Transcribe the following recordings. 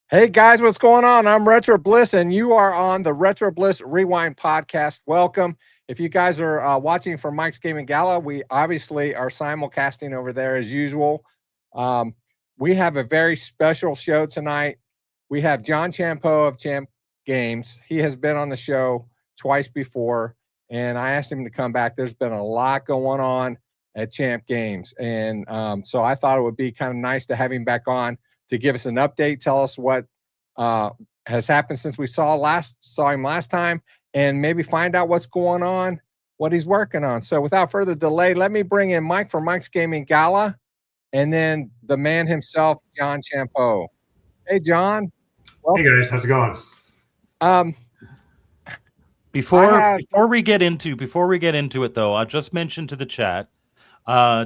Hey guys, what's going on? I'm Retro Bliss, and you are on the Retro Bliss Rewind podcast. Welcome. If you guys are watching from Mike's Gaming Gala, we obviously are simulcasting over there as usual. We have a very special show tonight. We have John Champeau of Champ Games. He has been on the show twice before, and I asked him to come back. There's been a lot going on at Champ Games, and so I thought it would be kind of nice to have him back on to give us an update, tell us what has happened since we saw him last time, and maybe find out what's going on, what he's working on. So without further delay, let me bring in Mike from Mike's Gaming Gala, and then the man himself, John Champeau. Hey, John. Hey guys, how's it going? Before we get into it though, I'll just mention to the chat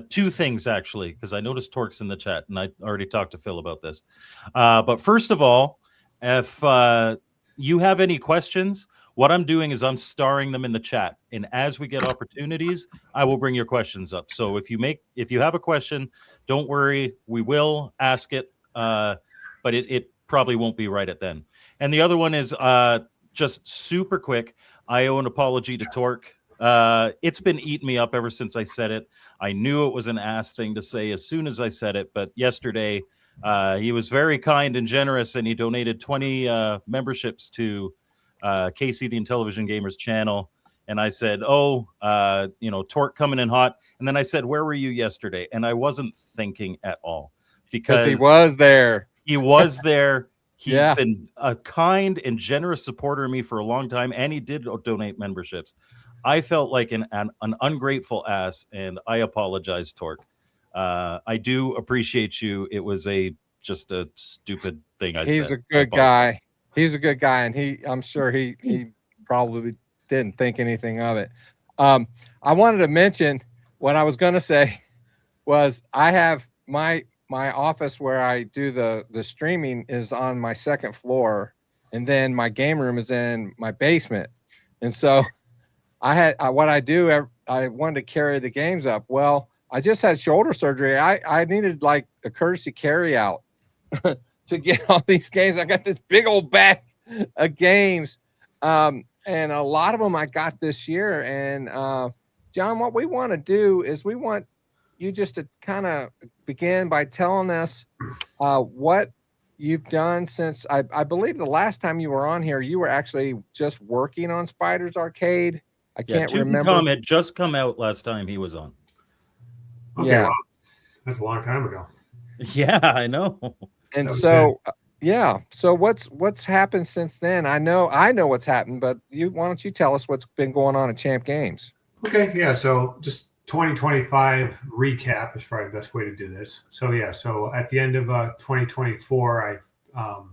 two things actually, because I noticed Torque's in the chat and I already talked to Phil about this. But first of all, if you have any questions, what I'm doing is I'm starring them in the chat, and as we get opportunities, I will bring your questions up. So if you have a question, don't worry, we will ask it, but it probably won't be right at then. And the other one is just super quick. I owe an apology to Torque. It's been eating me up ever since I said it. I knew it was an ass thing to say as soon as I said it, but yesterday he was very kind and generous, and he donated 20 memberships to Casey the Intellivision Gamers channel. And I said, Torque coming in hot. And then I said, where were you yesterday? And I wasn't thinking at all, because he was there. He was there. He's been a kind and generous supporter of me for a long time, and he did donate memberships. I felt like an ungrateful ass, and I apologize, Torque. I do appreciate you. It was just a stupid thing I said. He's a good guy. He's a good guy, and I'm sure he probably didn't think anything of it. I wanted to mention what I was going to say was I have my office where I do the streaming is on my second floor, and then my game room is in my basement. And so I wanted to carry the games up. Well, I just had shoulder surgery. I needed like a courtesy carry out to get all these games. I got this big old bag of games. And a lot of them I got this year. And John, what we want to do is we want you just to kind of begin by telling us what you've done since I believe the last time you were on here, you were actually just working on Spider's Arcade. I can't remember. It just come out last time he was on. Okay, yeah, well, that's a long time ago. Yeah, I know. And so what's happened since then? I know what's happened, but why don't you tell us what's been going on at Champ Games? Okay, yeah. So just 2025 recap is probably the best way to do this. So at the end of 2024, I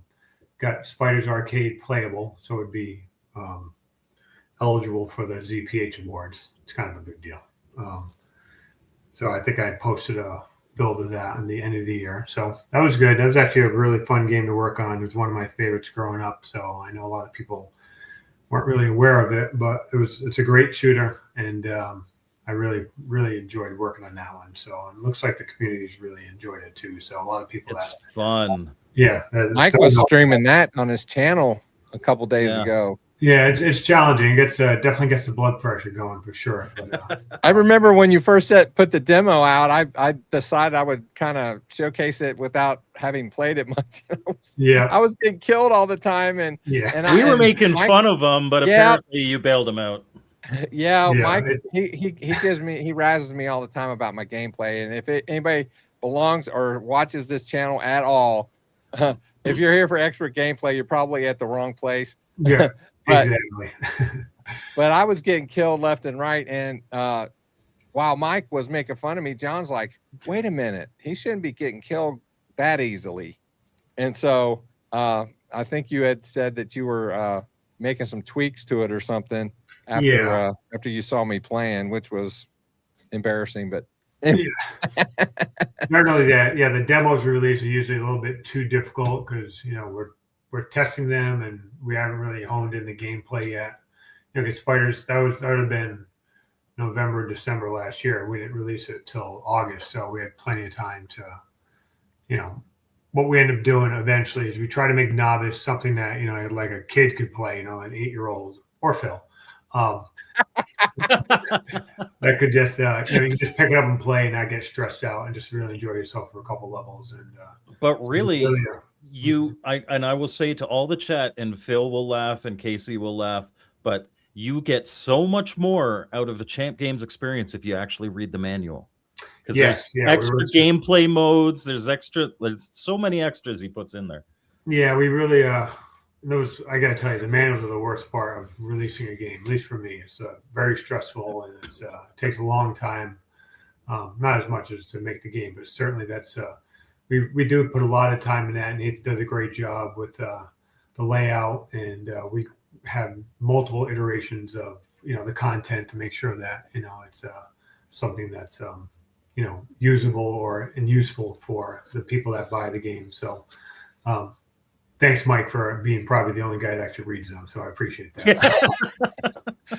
got Spider's Arcade playable, so it would be eligible for the ZPH awards. It's kind of a big deal. So I think I posted a build of that in the end of the year. So that was good. That was actually a really fun game to work on. It was one of my favorites growing up. So I know a lot of people weren't really aware of it, but it's a great shooter, and I really, really enjoyed working on that one. So it looks like the community's really enjoyed it too. So a lot of people. It's fun. Yeah. Mike was streaming that on his channel a couple days ago. Yeah, it's challenging. It definitely gets the blood pressure going for sure. But, I remember when you first put the demo out, I decided I would kind of showcase it without having played it much. I was getting killed all the time, and we were making fun of him, but apparently you bailed him out. Yeah, Mike, he razzes me all the time about my gameplay, and if anybody belongs or watches this channel at all, if you're here for expert gameplay, you're probably at the wrong place. Yeah. Exactly. But I was getting killed left and right, and while Mike was making fun of me, John's like, wait a minute, he shouldn't be getting killed that easily. And so I think you had said that you were making some tweaks to it or something after you saw me playing, which was embarrassing, but not only that, the demos we release are usually a little bit too difficult because we're testing them and we haven't really honed in the gameplay yet. Spiders, that would have been November, December last year. We didn't release it till August, so we had plenty of time to, what we end up doing eventually is we try to make Novice something that, like a kid could play, an 8-year-old or Phil. That could just, you can just pick it up and play and not get stressed out and just really enjoy yourself for a couple levels. And but really, I will say to all the chat, and Phil will laugh and Casey will laugh, but you get so much more out of the Champ Games experience if you actually read the manual. Because there's extra gameplay modes, there's so many extras he puts in there. Yeah, we really I gotta tell you, the manuals are the worst part of releasing a game, at least for me. It's very stressful, and it takes a long time. Not as much as to make the game, but certainly that's we do put a lot of time in that, and Nathan does a great job with the layout, and we have multiple iterations of the content to make sure that it's something that's usable and useful for the people that buy the game. So thanks, Mike, for being probably the only guy that actually reads them. So I appreciate that.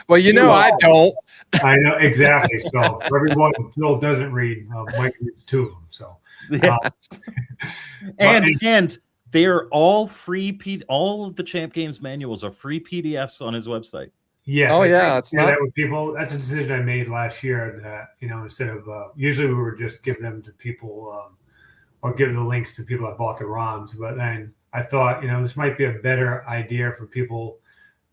Well, I don't. I know, exactly. So for everyone who Phil doesn't read, Mike reads 2 of them. So and they are all free. All of the Champ Games manuals are free PDFs on his website. Yes. Oh, yeah. It's not that with people. That's a decision I made last year that, instead of usually we would just give them to people or give the links to people that bought the ROMs. But then I thought, this might be a better idea for people.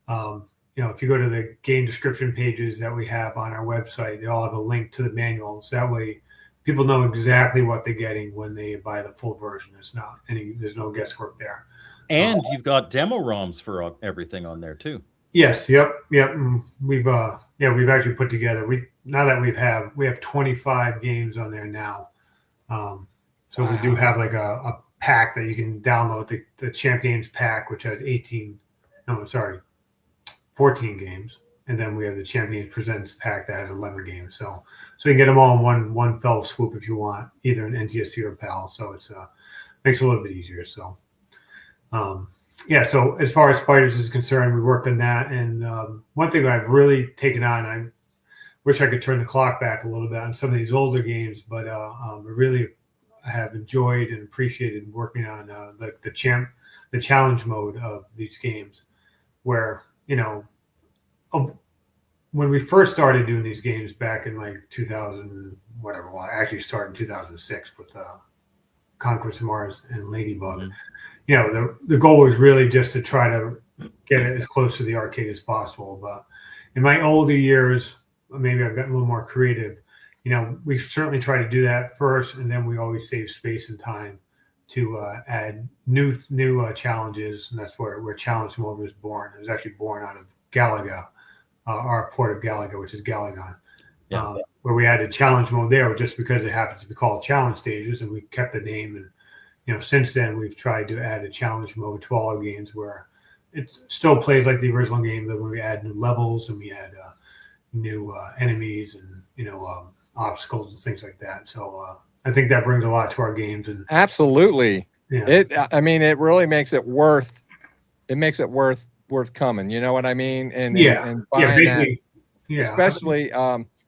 If you go to the game description pages that we have on our website, they all have a link to the manuals. That way people know exactly what they're getting when they buy the full version. There's no guesswork there. And you've got demo ROMs for everything on there too. Yes. Yep. And we've actually put together. We have 25 games on there now. So we do have like a pack that you can download, the Champ Games pack, which has 14 games, and then we have the Champ Games Presents pack that has 11 games. So you can get them all in one fell swoop if you want, either an NTSC or PAL. So it's makes it a little bit easier. So. So as far as Spiders is concerned, we worked on that. And one thing I've really taken on, I wish I could turn the clock back a little bit on some of these older games, but I really have enjoyed and appreciated working on the challenge mode of these games, where, when we first started doing these games back in like 2000, whatever, well, I actually started in 2006 with Conquest of Mars and Ladybug. Mm-hmm. The goal was really just to try to get it as close to the arcade as possible. But in my older years, maybe I've gotten a little more creative. We certainly try to do that first, and then we always save space and time to add new challenges, and that's where challenge mode was born. It was actually born out of Galaga, our port of Galaga, which is Galagon, where we added challenge mode there just because it happens to be called challenge stages, and we kept the name. And since then, we've tried to add a challenge mode to all our games where it still plays like the original game, but when we add new levels and we add new enemies and obstacles and things like that. So I think that brings a lot to our games. And absolutely, it really makes it worth. It makes it worth coming. You know what I mean? And basically, especially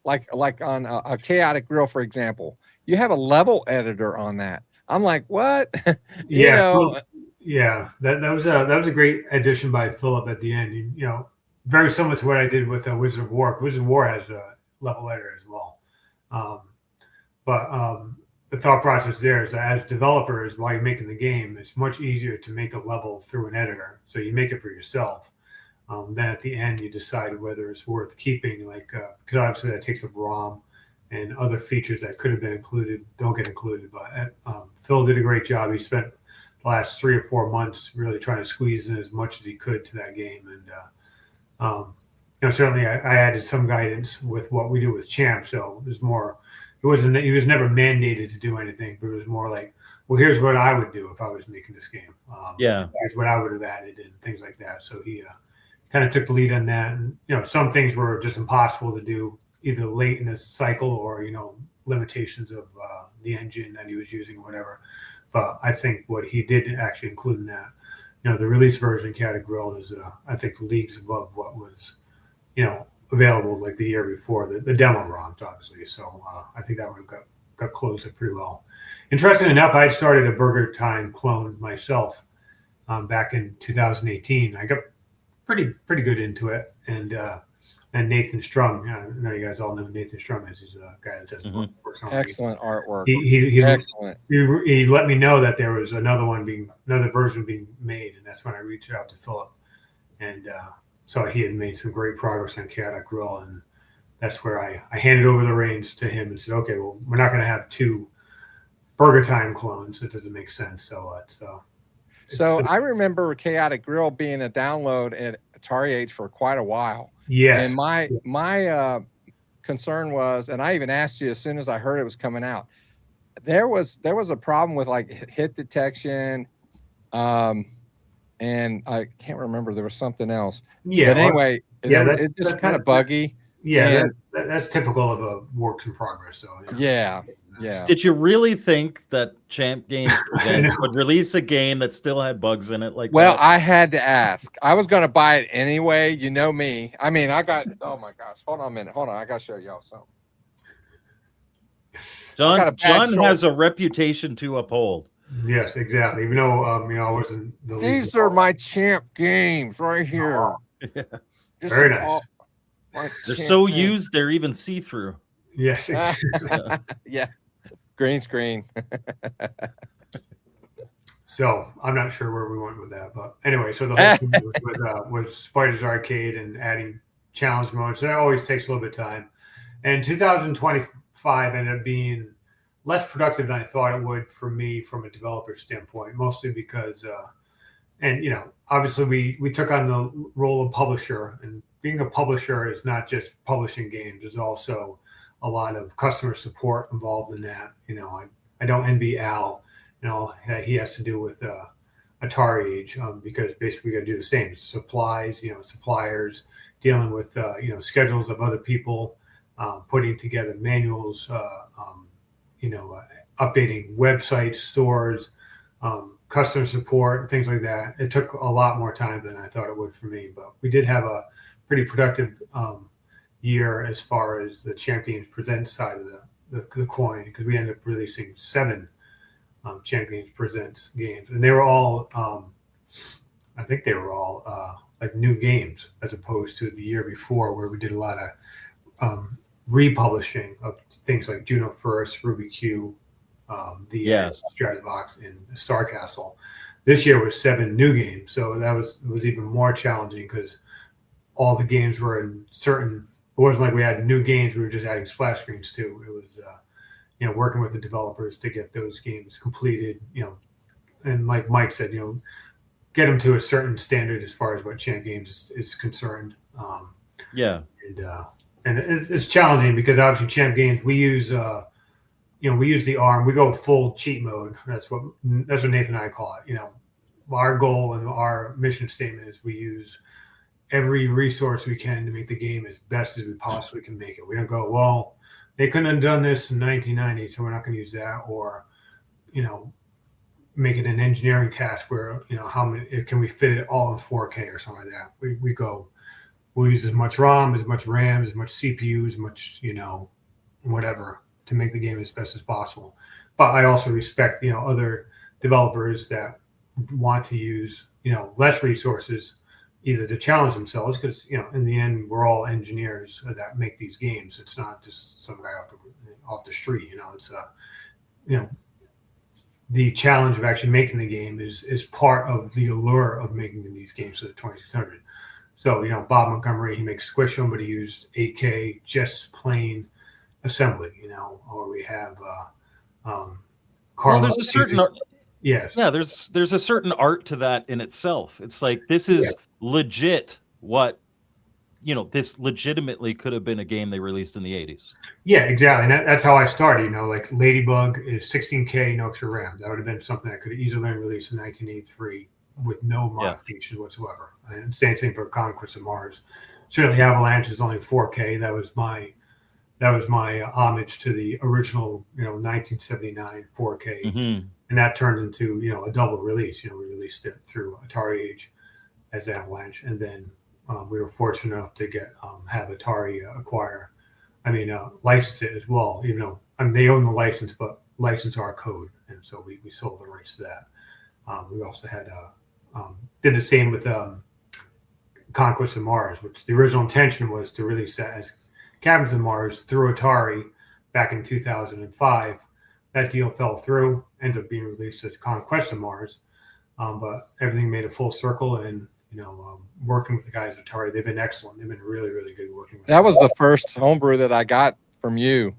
like on a Chaotic Grill, for example, you have a level editor on that. I'm like, what? That was a great addition by Philip at the end. Very similar to what I did with Wizard of War. Wizard of War has a level editor as well. But the thought process there is that as developers, while you're making the game, it's much easier to make a level through an editor. So you make it for yourself. Then at the end, you decide whether it's worth keeping, because obviously that takes up ROM and other features that could have been included don't get included. But Phil did a great job. He spent the last 3 or 4 months really trying to squeeze in as much as he could to that game. And certainly I added some guidance with what we do with Champ. So it was more. He was never mandated to do anything, but it was more like, well, here's what I would do if I was making this game. Here's what I would have added and things like that. So he kind of took the lead on that. And some things were just impossible to do, either late in the cycle or limitations of the engine that he was using or whatever. But I think what he did actually include in that, the release version Chaotic Grill is I think leagues above what was available like the year before, the demo ROMs, obviously. So I think that one got closed up pretty well. Interesting enough, I had started a Burger Time clone myself back in 2018. I got pretty good into it, and Nathan Strum, I know you guys all know who Nathan Strum is. He's a guy that does works on excellent artwork. He's Excellent. He let me know that there was another version being made, and that's when I reached out to Philip, and so he had made some great progress on Chaotic Grill, and that's where I handed over the reins to him and said, okay, well, we're not going to have 2 Burger Time clones. It doesn't make sense. So I remember Chaotic Grill being a download at Atari Age for quite a while. Yes. And my concern was, and I even asked you as soon as I heard it was coming out, there was a problem with like hit detection, and I can't remember, there was something else. Yeah. But anyway, it's just kind of buggy. Yeah, that's typical of a work in progress. So yeah. Did you really think that Champ Games Presents would release a game that still had bugs in it? Well, I had to ask. I was going to buy it anyway. You know me. I mean, oh my gosh. Hold on a minute. Hold on. I got to show y'all something. John has a reputation to uphold. Yes, exactly. Even though I wasn't the lead. These are my Champ games right here. Oh, yes. Very nice. They're so used, they're even see-through. Yes. Yeah. Green screen. So I'm not sure where we went with that, but anyway, so the whole thing was Spider's Arcade and adding challenge modes. So that always takes a little bit of time. And 2025 ended up being less productive than I thought it would for me from a developer standpoint, mostly because, obviously we took on the role of publisher, and being a publisher is not just publishing games. There's also a lot of customer support involved in that. I don't envy Al, he has to do with Atari Age because basically we got to do the same. Supplies, suppliers, dealing with, schedules of other people, putting together manuals, updating websites, stores, customer support, things like that. It took a lot more time than I thought it would for me, but we did have a pretty productive year as far as the Champ Games Presents side of the coin, because we ended up releasing 7 Champ Games Presents games, and they were all I think they were all like new games, as opposed to the year before where we did a lot of republishing of things like Juno First, Ruby Q, the Stratobox, and Star Castle. This year was 7 new games, so it was even more challenging because all the games were in certain. It wasn't like we had new games; we were just adding splash screens too. It was, working with the developers to get those games completed. And like Mike said, get them to a certain standard as far as what Champ Games is concerned. And it's challenging because obviously Champ Games, we use the ARM. We go full cheat mode. That's what Nathan and I call it. Our goal and our mission statement is we use every resource we can to make the game as best as we possibly can make it. We don't go, well, they couldn't have done this in 1990, so we're not going to use that, or make it an engineering task where how many can we fit it all in 4K or something like that. We go, we'll use as much ROM, as much RAM, as much CPU, as much whatever to make the game as best as possible. But I also respect other developers that want to use less resources, either to challenge themselves, because in the end we're all engineers that make these games. It's not just some guy off the street. It's the challenge of actually making the game is part of the allure of making these games for the 2600. So Bob Montgomery, he makes Squish'em, but he used 8K just plain assembly. Or we have Carl. Well, there's a certain yes, yeah. There's a certain art to that in itself. It's like this is legit. What this legitimately could have been a game they released in the 80s. Yeah, exactly. And that's how I started. Like Ladybug is 16K, no extra RAM. That would have been something that could have easily been released in 1983 with no modifications whatsoever. And same thing for Conquest of Mars. Certainly, Avalanche is only 4K. That was my homage to the original, 1979 4K, and that turned into a double release. We released it through Atari Age as Avalanche, and then we were fortunate enough to have Atari license it as well. Even though they own the license, but license our code, and so we sold the rights to that. We also had did the same with Conquest of Mars, which the original intention was to release that as Cabins of Mars through Atari back in 2005. That deal fell through, ended up being released as Conquest of Mars, but everything made a full circle, and working with the guys at Atari, they've been excellent. They've been really, really good working with That was the first homebrew that I got from you.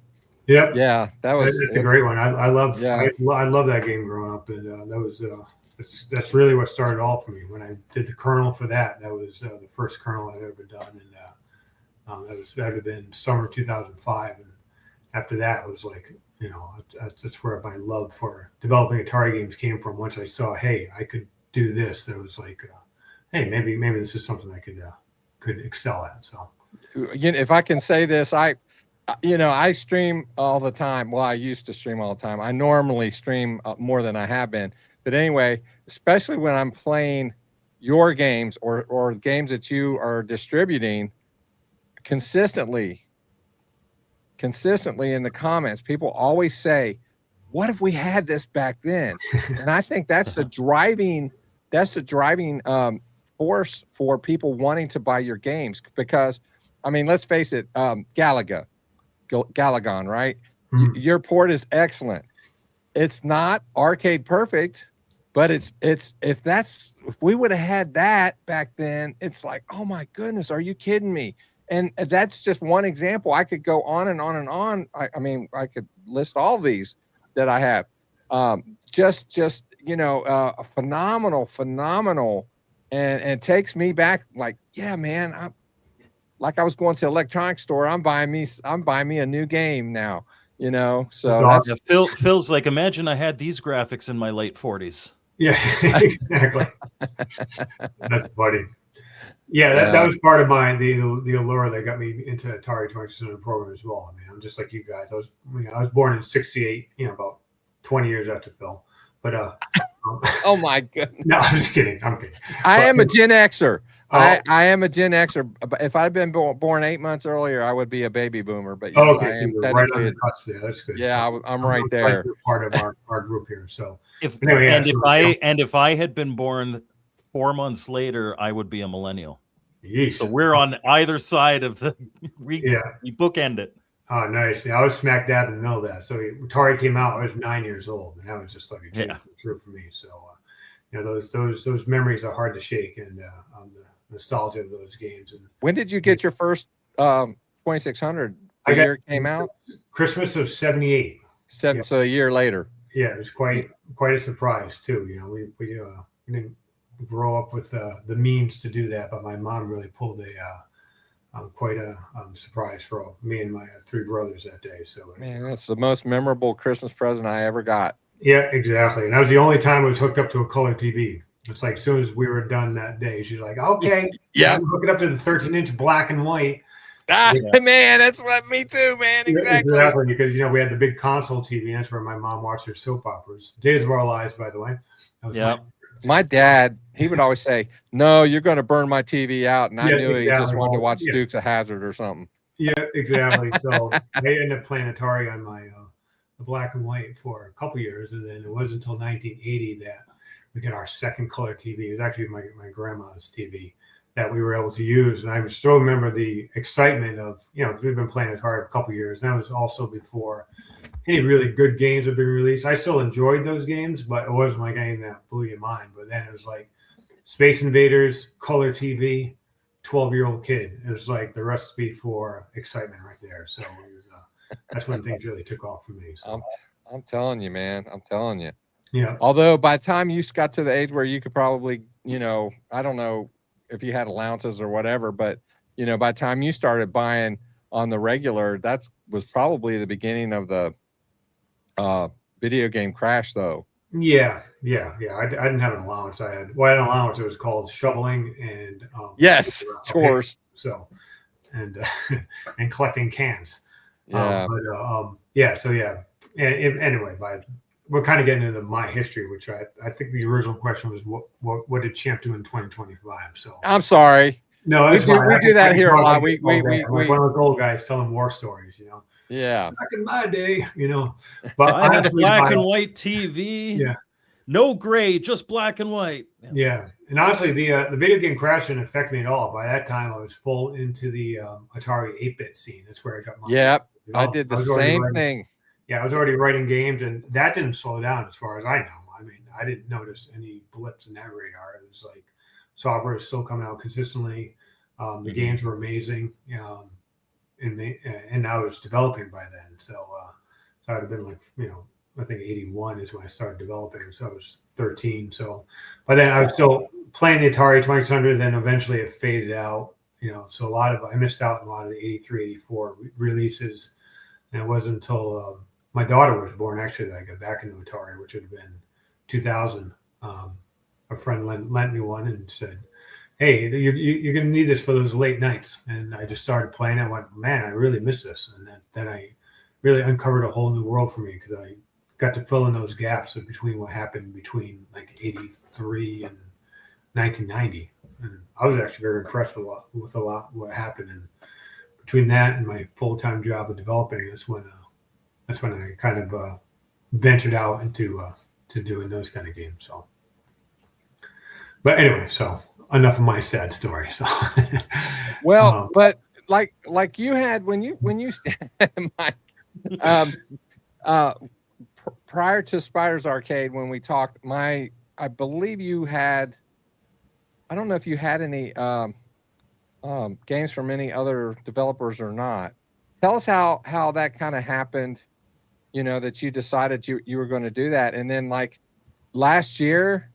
Yep. Yeah, that's a great one. I love that game growing up, and that's really what started all for me. When I did the kernel for that was the first kernel I've ever done, and that would have been summer 2005. And after that, it was like, that's where my love for developing Atari games came from. Once I saw, hey, I could do this, that was like, hey, maybe this is something I could excel at. So, if I can say this, I stream all the time. Well, I used to stream all the time. I normally stream more than I have been. But anyway, especially when I'm playing your games or games that you are distributing, consistently in the comments, people always say, "What if we had this back then?" And I think that's the driving force for people wanting to buy your games, because, let's face it, Galaga, right? Mm-hmm. Your port is excellent. It's not arcade perfect, but if we would have had that back then, it's like, oh my goodness, are you kidding me? And that's just one example. I could go on and on and on. I could list all these that I have. A phenomenal, and it takes me back. Like, yeah, man, I was going to the electronics store. I'm buying me a new game now. So that's Phil's like, imagine I had these graphics in my late 40s. Yeah, exactly. That's funny. Yeah, that was part of the allure that got me into Atari 2600 program as well. I'm just like you guys. I was born in '68, about 20 years after Phil. But oh my goodness. No, I'm just kidding. I'm kidding. I am a Gen Xer. I am a Gen Xer. If I'd been born 8 months earlier, I would be a baby boomer. But yes, okay, so you're right on the cusp there. That's good. Yeah, so I'm right there. Part of our group here. So if I had been born 4 months later, I would be a millennial. Yeesh. So we're on either side of the we bookend it. Oh, nice. Yeah, I was smack dab in the middle of that. So Atari came out, I was 9 years old, and that was just like a dream true for me. So those memories are hard to shake, and the nostalgia of those games. And when did you get your first 2600? The year it came out? Christmas of '78. So a year later. Yeah, it was quite a surprise too. We didn't grow up with the means to do that, but my mom really pulled quite a surprise for me and my three brothers that day. So man, that's the most memorable Christmas present I ever got. Yeah, exactly. And that was the only time I was hooked up to a color TV. It's like as soon as we were done that day, she's like, "Okay, I'm hooking up to the 13-inch black and white." Man, that's what me too, man. Exactly. Because we had the big console TV, and that's where my mom watched her soap operas. Days of Our Lives, by the way. My dad, he would always say, "No, you're going to burn my TV out," and I knew he just wanted to watch Dukes of Hazzard or something. Yeah, exactly. So they ended up playing Atari on my black and white for a couple years, and then it wasn't until 1980 that we got our second color TV. It was actually my grandma's TV that we were able to use, and I still remember the excitement of we've been playing Atari for a couple years. And that was also before any really good games have been released. I still enjoyed those games, but it wasn't like anything that blew your mind. But then it was like Space Invaders, color TV, 12-year-old kid. It was like the recipe for excitement right there. So it was, that's when things really took off for me. So I'm telling you, man. I'm telling you. Yeah. Although by the time you got to the age where you could probably, I don't know if you had allowances or whatever, but by the time you started buying on the regular, that was probably the beginning of the video game crash, though. Yeah. I didn't have an allowance. I had an allowance. It was called shoveling and chores. So and collecting cans. Yeah. Anyway, we're kind of getting into my history, which I think the original question was what did Champ do in 2025? So I'm sorry. No, we that's fine. we I do can that here a lot. I'm like one of those old guys telling war stories, yeah. Back in my day, But I had honestly, black and white TV. Yeah. No gray, just black and white. Yeah, and honestly, the video game crash didn't affect me at all. By that time, I was full into the Atari 8-bit scene. That's where I got my. Yep. I did the same thing. Yeah, I was already writing games, and that didn't slow down as far as I know. I mean, I didn't notice any blips in that radar. It was like software is still coming out consistently. The games were amazing, and I was developing by then. So I'd have been like, I think 81 is when I started developing. So I was 13. So by then I was still playing the Atari 2600. Then eventually it faded out. So I missed out on a lot of the 83, 84 releases. And it wasn't until my daughter was born, actually, that I got back into Atari, which would have been 2000. A friend lent me one and said, "Hey, you're going to need this for those late nights." And I just started playing. I went, "Man, I really miss this." And then I really uncovered a whole new world for me, because I got to fill in those gaps between what happened between like 83 and 1990. And I was actually very impressed with a lot what happened. And between that and my full-time job of developing, that's when I kind of ventured out into to doing those kind of games. So, but anyway, so enough of my sad story. So, well, but like you had when you Mike, prior to Spiders Arcade, when we talked, I believe you had, I don't know if you had any games from any other developers or not. Tell us how that kind of happened, that you decided you were going to do that. And then like last year,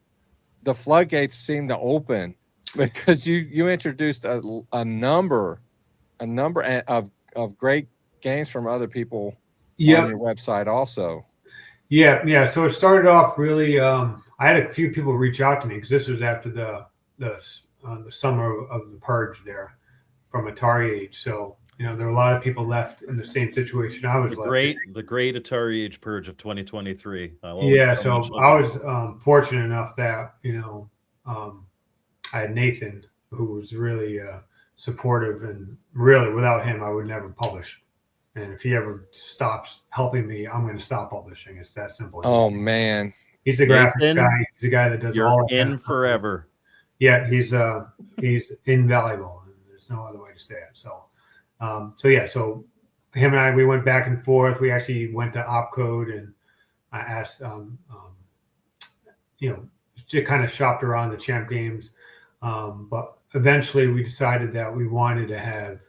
the floodgates seemed to open because you introduced a number of great games from other people on your website also. Yeah. So it started off really. I had a few people reach out to me, because this was after the summer of the purge there from Atari Age. So there were a lot of people left in the same situation I was left. The great Atari Age purge of 2023. Yeah. So I was fortunate enough that I had Nathan, who was really supportive, and really without him I would never publish. And if he ever stops helping me, I'm going to stop publishing. It's that simple. Oh man, he's a graphics guy. He's a guy that does all that in forever. Yeah, he's invaluable. There's no other way to say it. So, so him and I, we went back and forth. We actually went to Opcode, and I asked, just kind of shopped around the Champ games, but eventually we decided that we wanted to have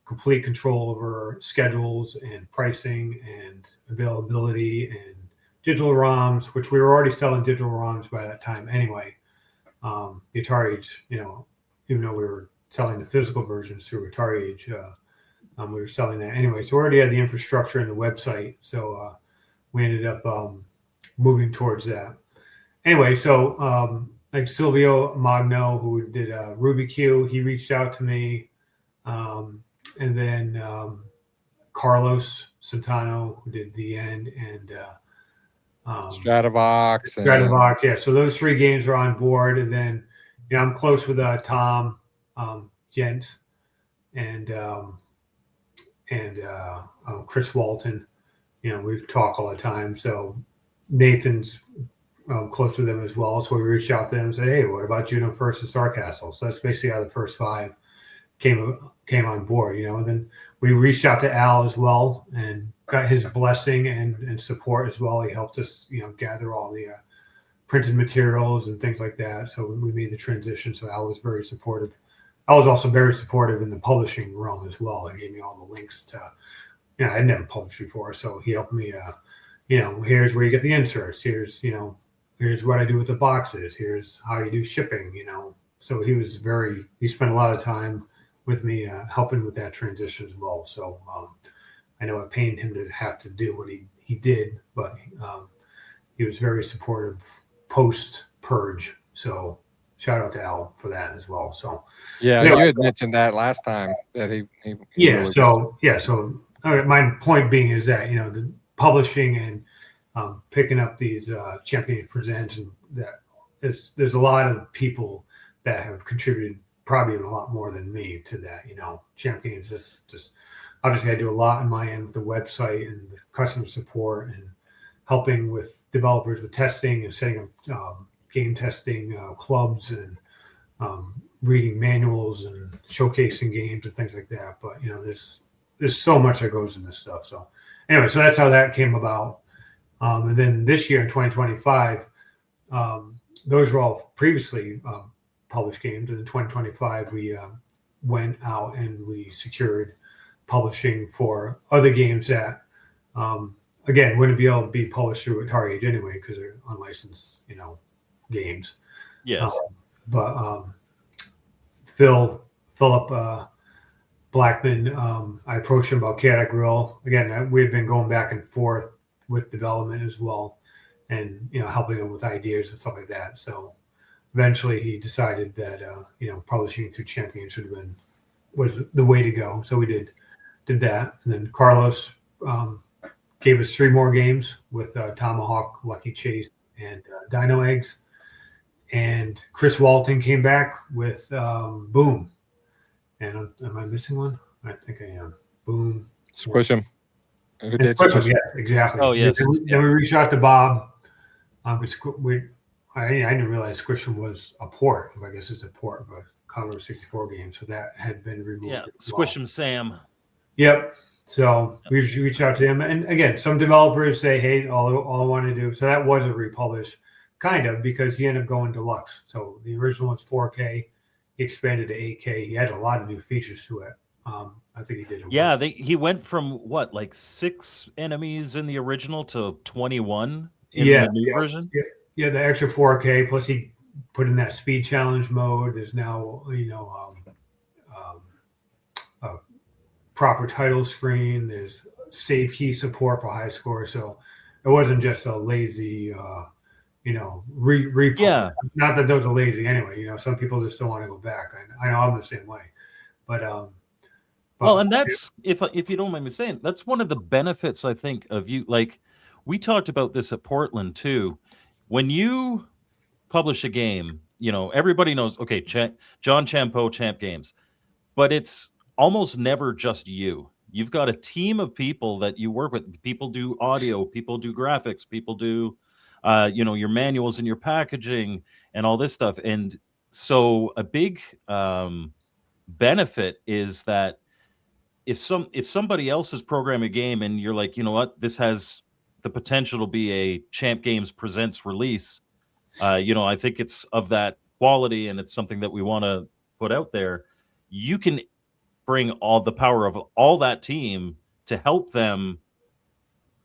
complete control over schedules and pricing and availability and digital ROMs, which we were already selling digital ROMs by that time anyway. The Atari Age, even though we were selling the physical versions through Atari Age, we were selling that anyway. So we already had the infrastructure and the website. So we ended up moving towards that. Anyway, so like Silvio Magno, who did RubyQ, he reached out to me. And then Carlos Santano, who did The End, and Stratovox. Yeah. So those three games are on board. And then, I'm close with Tom Jentz and Chris Walton. We talk all the time. So Nathan's close with them as well. So we reached out to them and said, "Hey, what about Juno First and Star Castle?" So that's basically how the first five came on board, and then we reached out to Al as well and got his blessing and support as well. He helped us, gather all the printed materials and things like that. So we made the transition. So Al was very supportive. I was also very supportive in the publishing realm as well. He gave me all the links to, I'd never published before. So he helped me, here's where you get the inserts. Here's what I do with the boxes. Here's how you do shipping, So he spent a lot of time with me helping with that transition as well. So I know it pained him to have to do what he did, but he was very supportive post purge. So shout out to Al for that as well. So you had mentioned that last time that he So all right, my point being is that the publishing and picking up these Champions Presents, and that there's a lot of people that have contributed probably even a lot more than me to that. Champ Games just obviously I do a lot on my end with the website and the customer support and helping with developers with testing and setting up game testing clubs and reading manuals and showcasing games and things like that. But there's so much that goes in this stuff. So anyway, so that's how that came about. And then this year in 2025, those were all previously published games. And in 2025, we went out and we secured publishing for other games that, again, wouldn't be able to be published through Atari Age anyway because they're unlicensed, games. Yes. But Philip Blackman, I approached him about Cat Grill. Again, we've been going back and forth with development as well, and helping him with ideas and stuff like that. So eventually, he decided that publishing through Champion was the way to go. So we did that, and then Carlos gave us 3 more games with Tomahawk, Lucky Chase, and Dino Eggs. And Chris Walton came back with Boom. And am I missing one? I think I am. Boom. Squish 'em. Squish 'em, yes, exactly. Oh, yes. Then we reached out to Bob. I didn't realize Squish 'em was a port. I guess it's a port of a Commodore 64 game. So that had been removed. Yeah, Squish 'em Sam. Yep. So we reached out to him. And again, some developers say, hey, all I want to do. So that was a republish. Kind of, because he ended up going deluxe. So the original was 4K. He expanded to 8K. He had a lot of new features to it. I think he did. Yeah, he went from 6 enemies in the original to 21 in the new version. Yeah, the extra 4K. Plus, he put in that speed challenge mode. There's now a proper title screen. There's save key support for high score. So it wasn't just a lazy. Yeah. Not that those are lazy anyway. Some people just don't want to go back. I know I'm the same way, but well, and that's if you don't mind me saying, that's one of the benefits I think of you. Like we talked about this at Portland too. When you publish a game, everybody knows. Okay, John Champeau, Champ Games, but it's almost never just you. You've got a team of people that you work with. People do audio, people do graphics, people do. Your manuals and your packaging and all this stuff. And so a big benefit is that if somebody else is programming a game and you're like, you know what, this has the potential to be a Champ Games Presents release, I think it's of that quality and it's something that we want to put out there. You can bring all the power of all that team to help them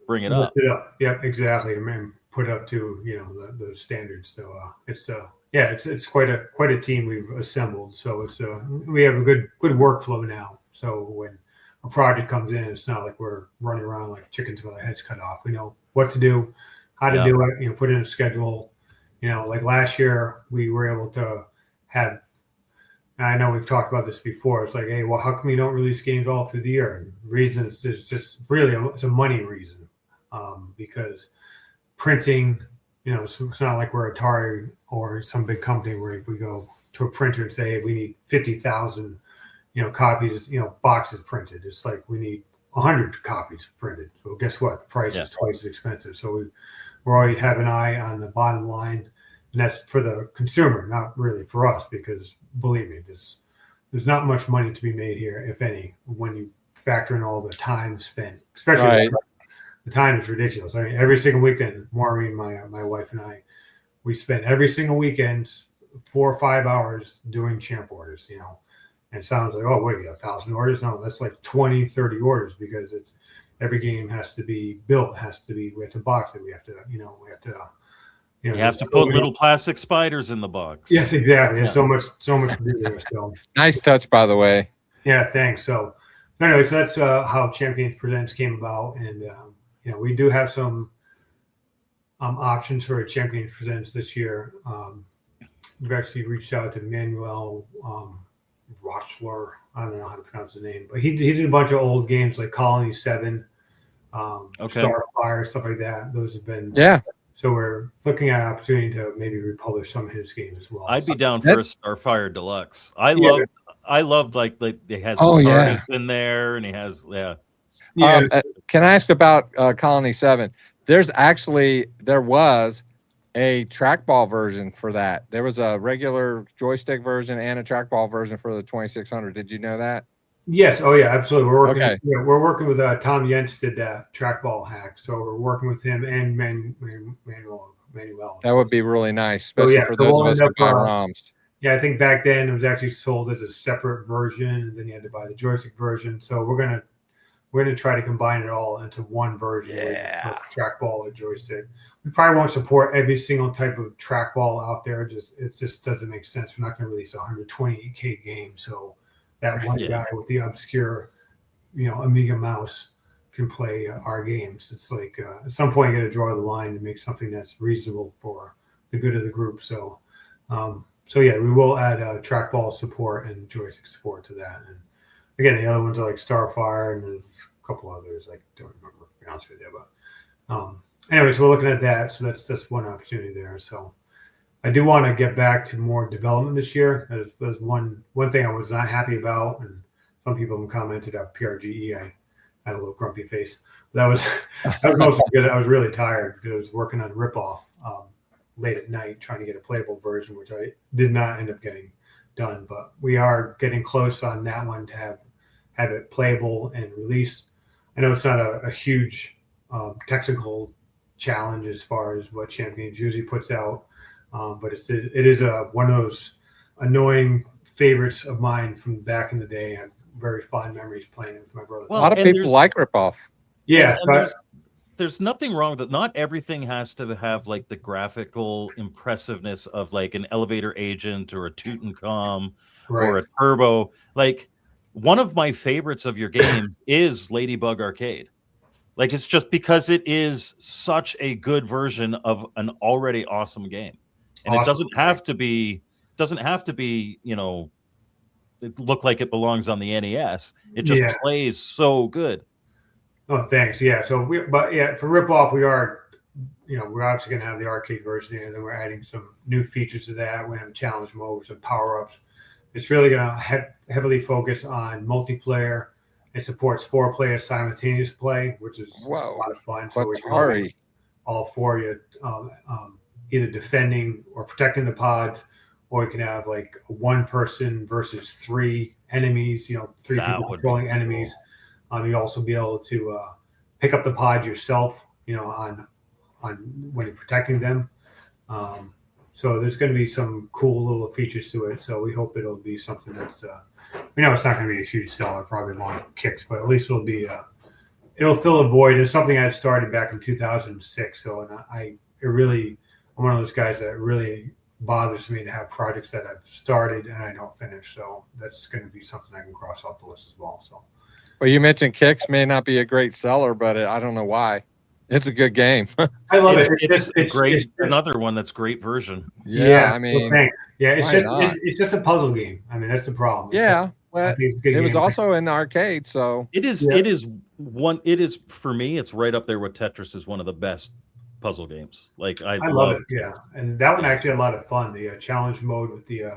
bring it up. Yeah, exactly. I mean, put up to those standards. So it's quite a team we've assembled. So it's we have a good workflow now. So when a project comes in, it's not like we're running around like chickens with our heads cut off. We know what to do, how to do it. Put in a schedule. Like last year we were able to have. I know we've talked about this before. It's like, hey, well, how come you don't release games all through the year? And the reason is just really it's a money reason, because printing, it's not like we're Atari or some big company where we go to a printer and say, hey, we need 50,000, copies, boxes printed. It's like we need 100 copies printed. So guess what? The price is twice as expensive. So we're always have an eye on the bottom line, and that's for the consumer, not really for us, because believe me, there's not much money to be made here, if any, when you factor in all the time spent, especially. Right. The time is ridiculous. I mean, every single weekend, Maureen, my wife, and I, we spend every single weekend 4 or 5 hours doing champ orders, And it sounds like, oh, wait, 1,000 orders? No, that's like 20, 30 orders, because it's every game has to be built, we have to box it, we have to you have to put little plastic spiders in the box. Yes, exactly. There's so much to do there. So nice touch, by the way. Yeah, thanks. So anyway, so that's how Champions Presents came about, and we do have some options for Champions Presents this year. We've actually reached out to Manuel Rochler. I don't know how to pronounce the name, but he did a bunch of old games like Colony 7, Starfire, stuff like that. Those have been So we're looking at an opportunity to maybe republish some of his games as well. I'd be down for a Starfire Deluxe. I loved like he has Oh, TARDIS in there, and he has Can I ask about Colony 7? There was a trackball version for that. There was a regular joystick version and a trackball version for the 2600. Did you know that? Yes. Oh, yeah. Absolutely. We're working with Tom Yentz did that trackball hack, so we're working with him and Manuel. That would be really nice, especially for those of us who buy ROMs. Yeah, I think back then it was actually sold as a separate version, and then you had to buy the joystick version. So we're gonna try to combine it all into one version. Yeah. Trackball or joystick. We probably won't support every single type of trackball out there. It just doesn't make sense. We're not going to release a 128K game, so that one guy with the obscure, Amiga mouse can play our games. It's like at some point you got to draw the line and make something that's reasonable for the good of the group. So, we will add trackball support and joystick support to that. And again, the other ones are like Starfire, and there's a couple others I don't remember, to be honest with you. But anyway, so we're looking at that. So that's one opportunity there. So I do want to get back to more development this year. There's one thing I was not happy about, and some people have commented on PRGE. I had a little grumpy face. But that was mostly good. I was really tired because I was working on Ripoff late at night trying to get a playable version, which I did not end up getting done. But we are getting close on that one to have it playable and released. I know it's not a huge technical challenge as far as what Champions usually puts out, but it is one of those annoying favorites of mine from back in the day. I have very fond memories playing it with my brother. Well, a lot of people like Ripoff. Yeah, but there's nothing wrong with it. Not everything has to have like the graphical impressiveness of like an Elevator Agent or a Tutankhamun or a Turbo. Like, one of my favorites of your games is Ladybug Arcade. Like, it's just because it is such a good version of an already awesome game. And it doesn't have to be, it look like it belongs on the NES. It just plays so good. Oh, thanks. Yeah. So for Ripoff, we're obviously going to have the arcade version, and then we're adding some new features to that. We're going to have challenge modes and power-ups. It's really going to heavily focus on multiplayer. It supports 4-player simultaneous play, which is a lot of fun. So we're all four of you either defending or protecting the pods, or you can have like a 1-person versus 3 enemies, 3 people controlling enemies. You also be able to pick up the pod yourself, on when you're protecting them. So there's going to be some cool little features to it. So we hope it'll be something that's, it's not going to be a huge seller, probably long kicks, but at least it'll fill a void. It's something I started back in 2006. So, I'm one of those guys that really bothers me to have projects that I've started and I don't finish. So that's going to be something I can cross off the list as well. So. Well, you mentioned Kicks may not be a great seller, but I don't know why. It's a good game. I love it. It's great. It's another one that's great version. Yeah, I mean, it's just a puzzle game. I mean, that's the problem. It was also in the arcade, so it is for me. It's right up there with Tetris as one of the best puzzle games. Like I love it. Yeah, and that one actually had a lot of fun. The challenge mode with the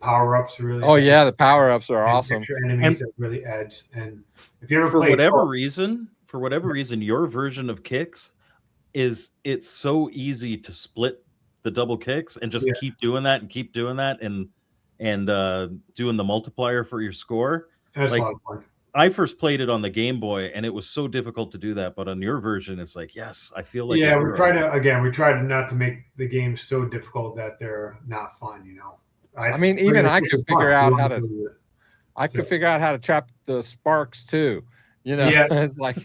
power-ups are really. Oh yeah, the power-ups are awesome. Extra enemies that really adds. And if you ever for whatever reason, your version of Kicks it's so easy to split the double kicks and just keep doing that and doing the multiplier for your score. That's a lot of fun. I first played it on the Game Boy, and it was so difficult to do that. But on your version, it's like, yes, I feel like. Yeah, we try to not to make the games so difficult that they're not fun. I mean, even I could figure out how to. I could figure out how to trap the sparks too. It's like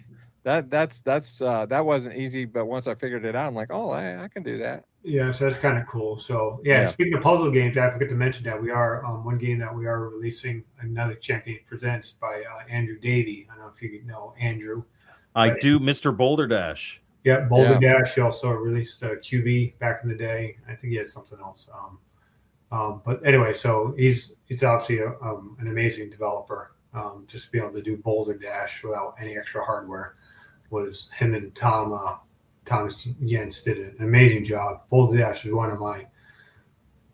that wasn't easy, but once I figured it out, I'm like, oh, I can do that. Yeah, so that's kind of cool. So speaking of puzzle games, I forgot to mention that we are one game that we are releasing, another Champion Presents by Andrew Davey. I don't know if you know Andrew. I do, Mr. Boulder Dash. Yeah, Boulder Dash. He also released QB back in the day. I think he had something else. But anyway, so it's obviously an amazing developer. Just to be able to do Boulder Dash without any extra hardware was him and Tom Thomas Jens did an amazing job. Bold Dash is one of my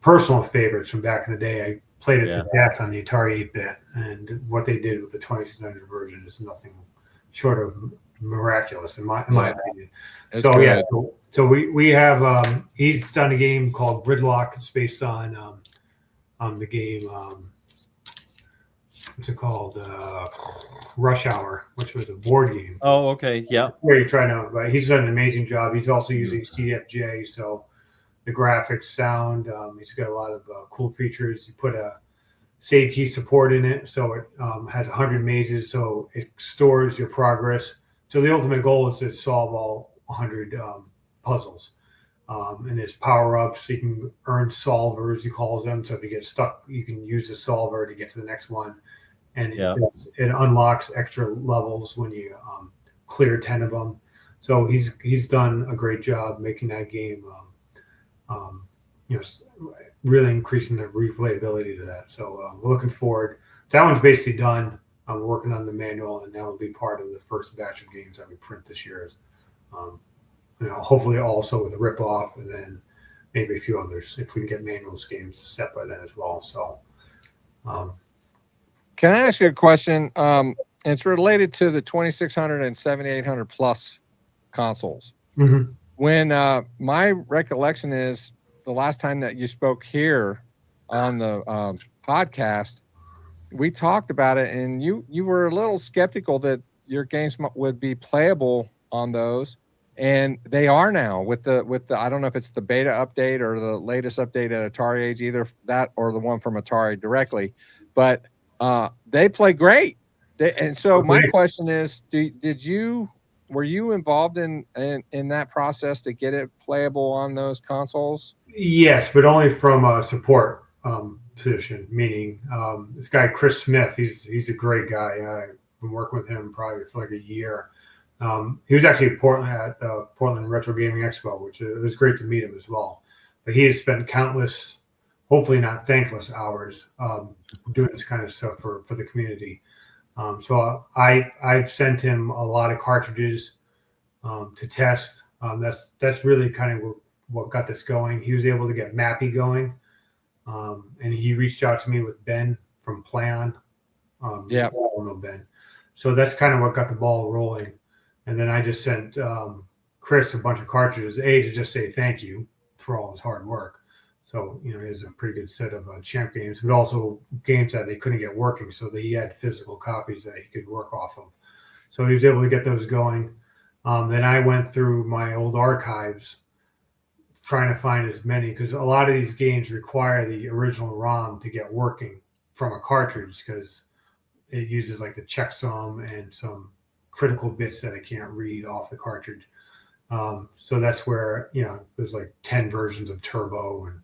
personal favorites from back in the day. I played it to death on the Atari 8-bit, and what they did with the 2600 version is nothing short of miraculous in my opinion. It's So good. so we have he's done a game called Gridlock. It's based on the game what's it called, Rush Hour, which was a board game. Oh, okay, yeah. Where you're trying to, but he's done an amazing job. He's also using CFJ, so the graphics, sound. He's got a lot of cool features. You put a save key support in it, so it has 100 mazes, so it stores your progress. So the ultimate goal is to solve all 100 puzzles. And it's power ups. You can earn solvers, he calls them. So if you get stuck, you can use the solver to get to the next one. And it unlocks extra levels when you clear 10 of them. So he's done a great job making that game, really increasing the replayability to that. So we're looking forward. That one's basically done. We're working on the manual, and that will be part of the first batch of games that we print this year. Hopefully also with a rip-off, and then maybe a few others if we can get manuals games set by then as well. So, can I ask you a question? It's related to the 2600 and 7800 plus consoles. Mm-hmm. When my recollection is the last time that you spoke here on the podcast, we talked about it, and you were a little skeptical that your games would be playable on those. And they are now with the I don't know if it's the beta update or the latest update at Atari Age, either that or the one from Atari directly, but they play great. And so my question is, were you involved in that process to get it playable on those consoles? Yes, but only from a support position, meaning this guy Chris Smith. He's a great guy. I've been working with him probably for like a year. He was actually at the Portland Retro Gaming Expo, which it was great to meet him as well. But he has spent countless, hopefully not thankless hours doing this kind of stuff for the community. So I've sent him a lot of cartridges to test. That's really kind of what got this going. He was able to get Mappy going, and he reached out to me with Ben from Plan. Yeah, I don't know Ben. So that's kind of what got the ball rolling. And then I just sent Chris a bunch of cartridges, to just say thank you for all his hard work. So, he has a pretty good set of Champ games, but also games that they couldn't get working. So he had physical copies that he could work off of. So he was able to get those going. Then I went through my old archives trying to find as many, because a lot of these games require the original ROM to get working from a cartridge, because it uses like the checksum and some critical bits that I can't read off the cartridge. So that's where, there's like 10 versions of Turbo, and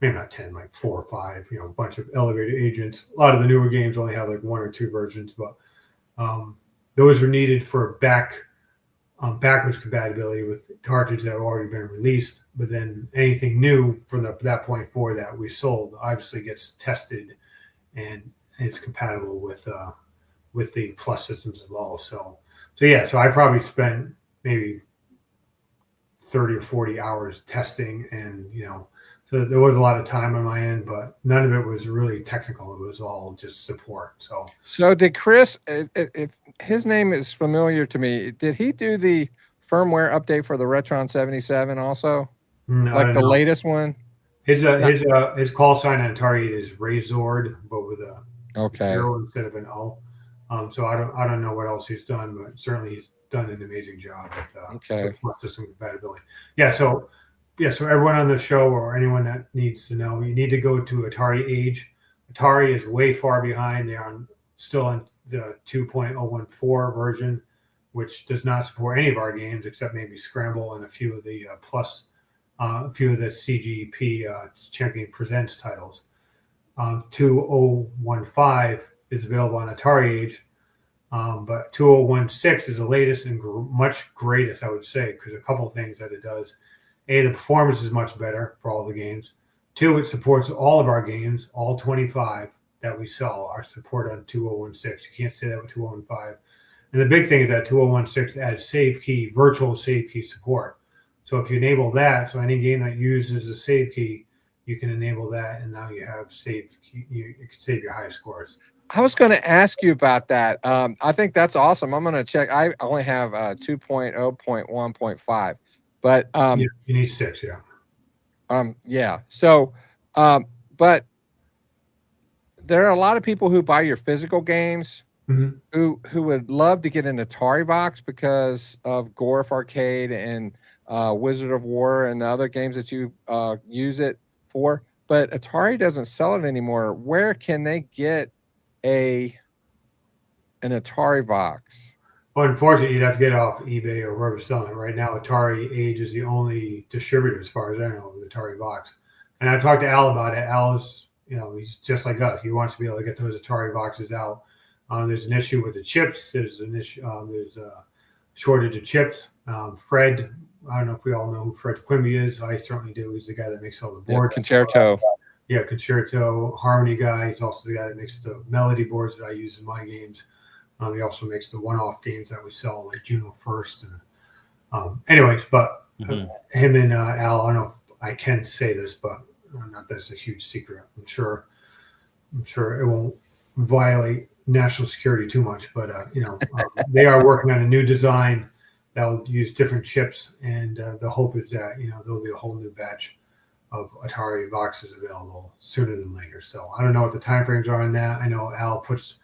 maybe not 10, like 4 or 5, a bunch of elevated agents. A lot of the newer games only have like 1 or 2 versions, but those are needed for backwards compatibility with cartridges that have already been released. But then anything new from that point forward that we sold obviously gets tested, and it's compatible with the Plus systems as well. So I probably spent maybe 30 or 40 hours testing, and so there was a lot of time on my end, but none of it was really technical. It was all just support. So did Chris, if his name is familiar to me, did he do the firmware update for the Retron 77 also? Like the latest one? His call sign on Atari is Razord, but with a zero instead of an O. So I don't know what else he's done, but certainly he's done an amazing job with system compatibility. So everyone on the show, or anyone that needs to know, you need to go to Atari Age. Atari is way far behind. They are still on the 2.014 version, which does not support any of our games except maybe Scramble and a few of the a few of the CGP Champion Presents titles. 2015 is available on Atari Age, but 2016 is the latest and much greatest, I would say, because a couple of things that it does. A, the performance is much better for all the games. 2, it supports all of our games, all 25 that we sell are supported on 2016. You can't say that with 2015. And the big thing is that 2016 adds virtual save key support. So if you enable that, so any game that uses a save key, you can enable that, and now you have save key, you can save your high scores. I was going to ask you about that. I think that's awesome. I'm going to check. I only have 2.0.1.5, but you need 6, yeah. yeah. So, but there are a lot of people who buy your physical games who would love to get an Atari box because of Gorf Arcade and Wizard of War and the other games that you use it for. But Atari doesn't sell it anymore. Where can they get an Atari box? Well, unfortunately, you'd have to get it off eBay or wherever's selling it. Right now, Atari Age is the only distributor, as far as I know, of the Atari box. And I talked to Al about it. Al is, he's just like us. He wants to be able to get those Atari boxes out. There's an issue with the chips. There's an issue. There's a shortage of chips. Fred, I don't know if we all know who Fred Quimby is. I certainly do. He's the guy that makes all the boards. Yeah, Concerto. Yeah, Concerto, Harmony guy. He's also the guy that makes the melody boards that I use in my games. He also makes the one-off games that we sell, like Juno 1st. And anyways, but him and Al, I don't know if I can say this, but not that it's a huge secret. I'm sure it won't violate national security too much, but they are working on a new design that will use different chips, and the hope is that there'll be a whole new batch of Atari boxes available sooner than later. So I don't know what the timeframes are on that. I know Al puts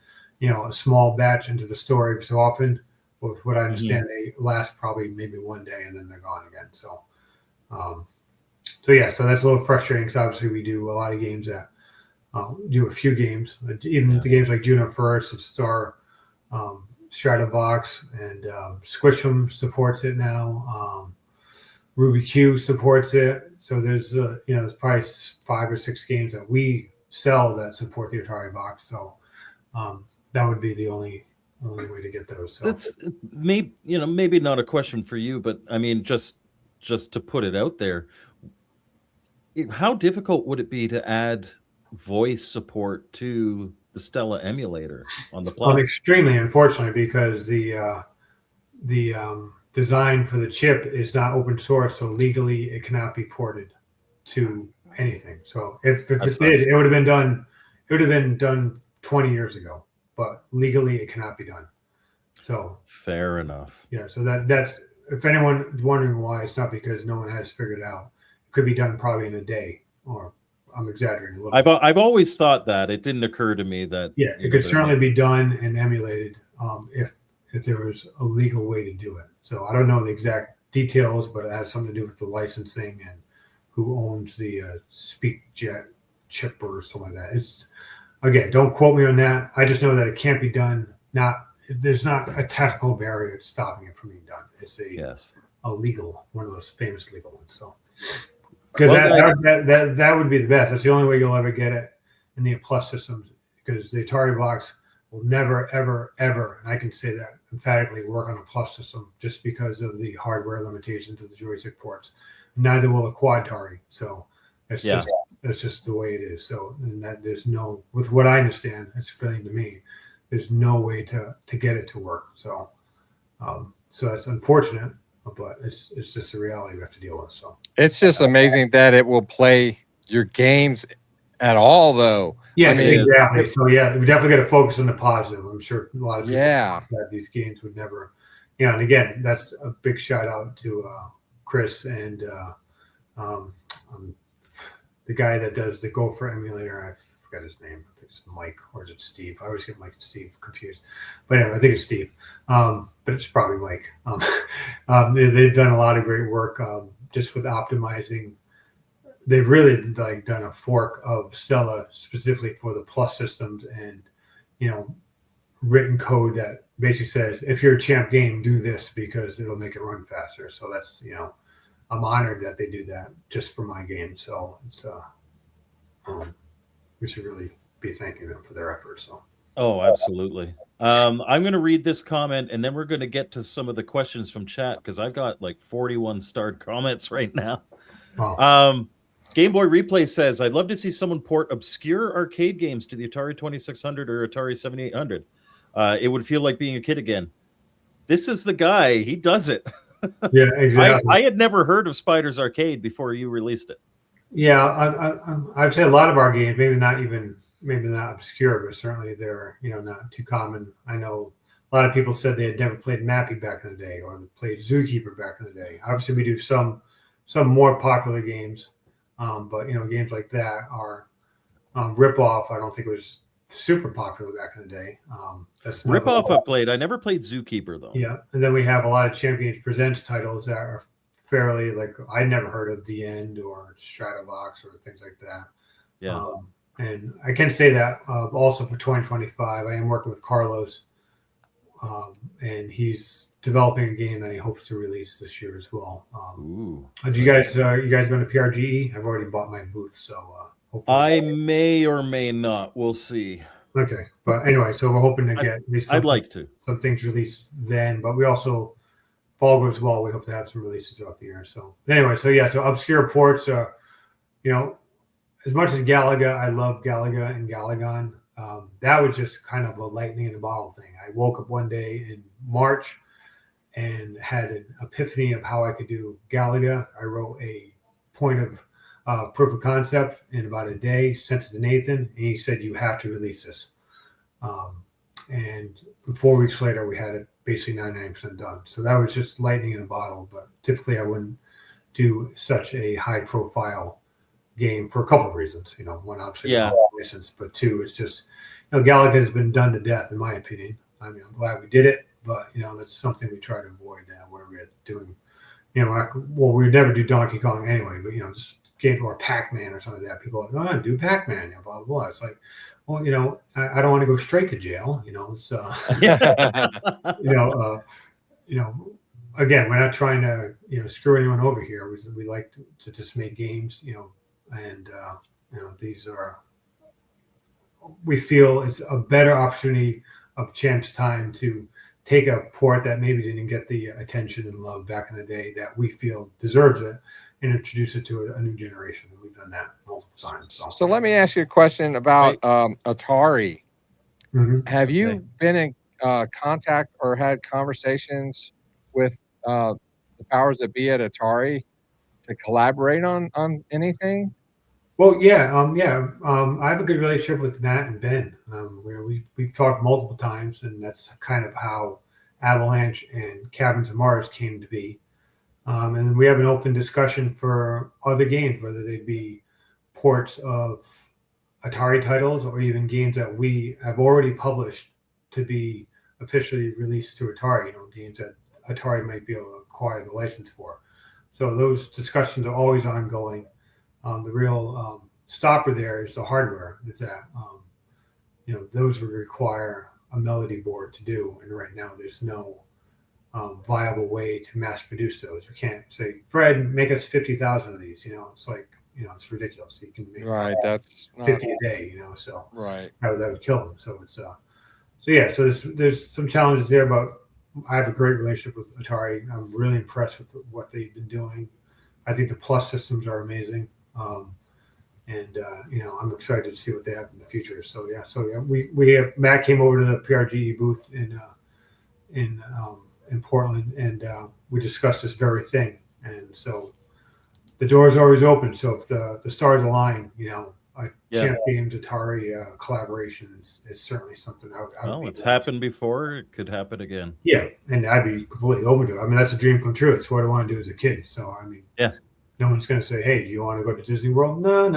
a small batch into the store every so often. With what I understand, they last probably maybe one day and then they're gone again. So so that's a little frustrating because obviously we do a lot of games that do a few games, even the games like Juno 1st and Star Stratobox, and Squish'em supports it now. Ruby Q supports it. So there's there's probably 5 or 6 games that we sell that support the Atari box. So that would be the only way to get those. So that's maybe not a question for you, but I mean, just to put it out there, how difficult would it be to add voice support to the Stella emulator on the platform? Extremely, unfortunately, because the design for the chip is not open source, so legally it cannot be ported to anything. So if it did, it would have been done. It would have been done 20 years ago, but legally it cannot be done. So fair enough. Yeah. So that's if anyone is wondering why, it's not because no one has figured it out. It could be done probably in a day, or I'm exaggerating a little. I've always thought that. It didn't occur to me that it could certainly be done and emulated if there was a legal way to do it. So I don't know the exact details, but it has something to do with the licensing and who owns the SpeakJet chip or something like that. It's, again, don't quote me on that. I just know that it can't be done. There's not a technical barrier stopping it from being done. It's a legal, one of those famous legal ones. So because that would be the best. That's the only way you'll ever get it in the Plus systems, because the Atari box will never, ever, ever, and I can say that emphatically, work on a Plus system just because of the hardware limitations of the joystick ports. Neither will a Quad Atari. So that's just the way it is. So, and that there's no, with what I understand, explained to me, there's no way to get it to work. So, so that's unfortunate, but it's just a reality we have to deal with. So it's just amazing that it will play your games at all, though. Yeah, I mean, exactly. So we definitely got to focus on the positive. I'm sure a lot of people that these games would never, and again, that's a big shout out to Chris and the guy that does the Gopher emulator. I forgot his name. I think it's Mike, or is it Steve? I always get Mike and Steve confused. But anyway, I think it's Steve. But it's probably Mike. They've done a lot of great work just with optimizing. They've really done a fork of Stella specifically for the Plus systems, and written code that basically says, if you're a Champ game, do this because it'll make it run faster. So that's I'm honored that they do that just for my game. So it's we should really be thanking them for their efforts. So. Oh, absolutely. I'm going to read this comment, and then we're going to get to some of the questions from chat, because I've got like 41 starred comments right now. Wow. Game Boy Replay says, I'd love to see someone port obscure arcade games to the Atari 2600 or Atari 7800. It would feel like being a kid again. This is the guy. He does it. Yeah, exactly. I had never heard of Spiders Arcade before you released it. Yeah, I'd say a lot of our games, maybe not obscure, but certainly they're not too common. I know a lot of people said they had never played Mappy back in the day, or played Zookeeper back in the day. Obviously, we do some more popular games, but games like that are Rip-Off. I don't think it was super popular back in the day. That's Rip-Off I played. I never played Zookeeper though. Yeah, and then we have a lot of Champions Presents titles that are fairly I never heard of The End or Stratovox or things like that. Yeah. And I can say that also for 2025, I am working with Carlos, and he's developing a game that he hopes to release this year as well. Do you guys going to PRGE? I've already bought my booth, so hopefully I may or may not. We'll see. Okay, but anyway, so we're hoping to get I'd like to some things released then, but we also, if all goes well, we hope to have some releases throughout the year. So anyway, so obscure ports. As much as Galaga, I love Galaga and Galagon. That was just kind of a lightning in a bottle thing. I woke up one day in March and had an epiphany of how I could do Galaga. I wrote a point of proof of concept in about a day, sent it to Nathan, and he said, "You have to release this." And 4 weeks later, we had it basically 99% done. So that was just lightning in a bottle. But typically, I wouldn't do such a high-profile game for a couple of reasons. One, obviously, license, but two, it's just Galaga has been done to death, in my opinion. I mean, I'm glad we did it, but that's something we try to avoid now, where we're doing, we never do Donkey Kong anyway, but just game or Pac-Man or something like that. People are like, "Oh, do Pac-Man," blah blah blah. It's like, well, I don't want to go straight to jail. It's again, we're not trying to screw anyone over here. We like to just make games, and these are, we feel it's a better opportunity of Champ's time to take a port that maybe didn't get the attention and love back in the day that we feel deserves it, and introduce it to a new generation. And we've done that multiple times. So let me ask you a question about Atari. Mm-hmm. Have you been in contact or had conversations with the powers that be at Atari to collaborate on anything? Well, I have a good relationship with Matt and Ben, where we've talked multiple times, and that's kind of how Avalanche and Cabins of Mars came to be. And we have an open discussion for other games, whether they be ports of Atari titles or even games that we have already published to be officially released to Atari, games that Atari might be able to acquire the license for. So those discussions are always ongoing. The real stopper there is the hardware. Is that those would require a melody board to do, and right now there's no viable way to mass produce those. We can't say, "Fred, make us 50,000 of these." It's like it's ridiculous. You can make that's 50 a day. So right, that would kill them. So it's so there's some challenges there, but I have a great relationship with Atari. I'm really impressed with what they've been doing. I think the Plus systems are amazing. And I'm excited to see what they have in the future. So we have Matt came over to the PRGE booth in Portland, and we discussed this very thing. And so the door is always open. So if the stars align, Champ Games Atari collaboration is certainly something it's happened before. It could happen again. Yeah, and I'd be completely open to it. I mean, that's a dream come true. It's what I want to do as a kid. So I mean, no one's going to say, "Hey, do you want to go to Disney World?" No.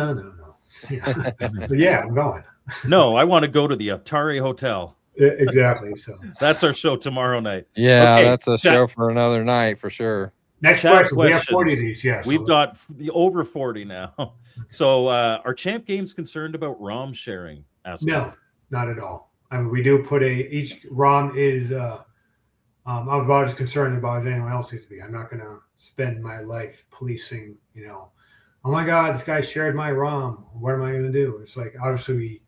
But yeah, I'm going. No, I want to go to the Atari Hotel. Exactly. So that's our show tomorrow night. Yeah, that's a show for another night for sure. Next question. We have 40 of these. Yeah, we've got over 40 now. So are Champ Games concerned about ROM sharing? No, not at all. I mean, we do put each ROM is. I'm about as concerned about as anyone else needs to be. I'm not going to spend my life policing, oh my God, this guy shared my ROM. What am I going to do? It's like, obviously we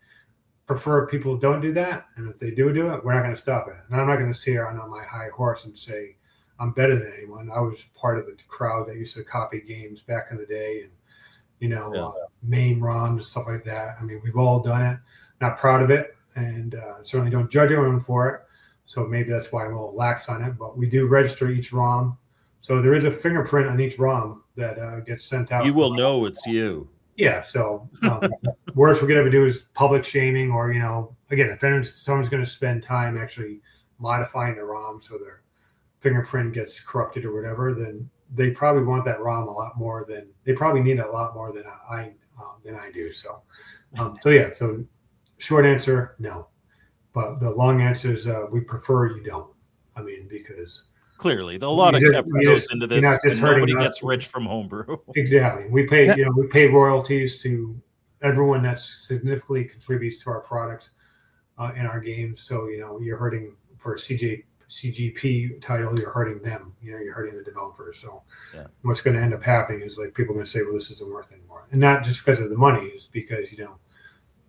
prefer people don't do that. And if they do it, we're not going to stop it. And I'm not going to sit here on my high horse and say I'm better than anyone. I was part of the crowd that used to copy games back in the day and, MAME ROMs and stuff like that. I mean, we've all done it. Not proud of it. And certainly don't judge anyone for it. So maybe that's why I'm a little lax on it. But we do register each ROM So there is a fingerprint on each ROM that gets sent out. You will know it's you. Yeah. So worst we're going to do is public shaming, or again, if someone's going to spend time actually modifying the ROM so their fingerprint gets corrupted or whatever, then they probably want that ROM a lot more than they probably need it a lot more than I do. So yeah. So short answer, no. But the long answer is we prefer you don't. I mean, because clearly a lot of effort goes into this, and nobody gets rich from homebrew. Exactly. We pay royalties to everyone that significantly contributes to our products in our games. So you're hurting for a CGP title, you're hurting them. You're hurting the developers. So what's going to end up happening is like people are going to say, well, this isn't worth anymore, and not just because of the money, it's because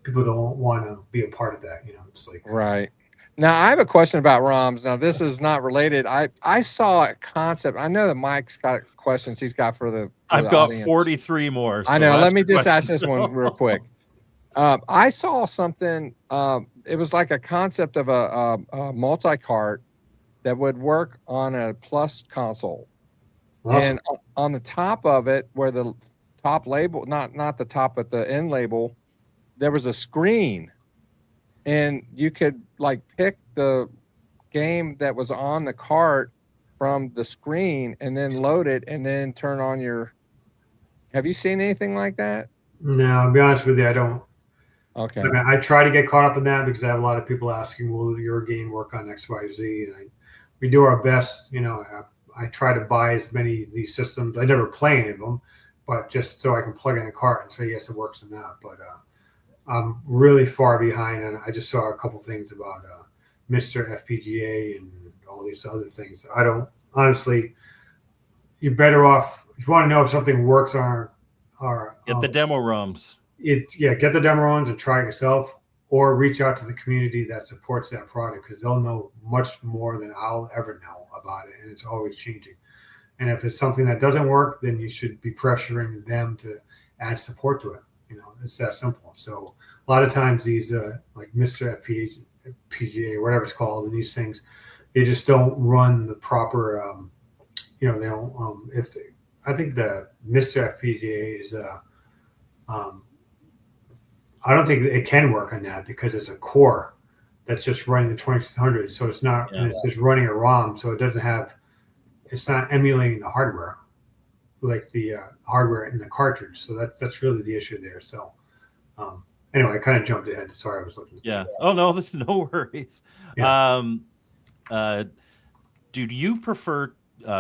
people don't want to be a part of that. It's like right. Now I have a question about ROMs. Now this is not related. I saw a concept. I know that Mike's got questions he's got for the. I've got 43 more. So I know. Let me just ask this one real quick. I saw something. It was like a concept of a multi-cart that would work on a Plus console, and on the top of it, where the top label, not the top, but the end label, there was a screen, and you could like pick the game that was on the cart from the screen and then load it and then turn on your. Have you seen anything like that? No, I'll be honest with you, I don't. Okay. I try to get caught up in that because I have a lot of people asking, will your game work on XYZ? And we do our best. I try to buy as many of these systems. I never play any of them, but just so I can plug in a cart and say, yes, it works in that. But I'm really far behind, and I just saw a couple things about Mr. FPGA and all these other things. I don't, honestly, you're better off, if you want to know if something works on our get the demo ROMs. Get the demo ROMs and try it yourself, or reach out to the community that supports that product, because they'll know much more than I'll ever know about it, and it's always changing. And if it's something that doesn't work, then you should be pressuring them to add support to it. It's that simple. So a lot of times these like Mr. FPGA, whatever it's called, and these things, they just don't run the proper. They don't. I think the Mr. FPGA is I don't think it can work on that because it's a core that's just running the 2600. So it's not. And it's just running a ROM, so it doesn't have. It's not emulating the hardware, like the hardware in the cartridge. So that's really the issue there. So anyway, I kind of jumped ahead. Sorry, I was looking. Yeah. Oh no, there's no worries. Yeah. Do you prefer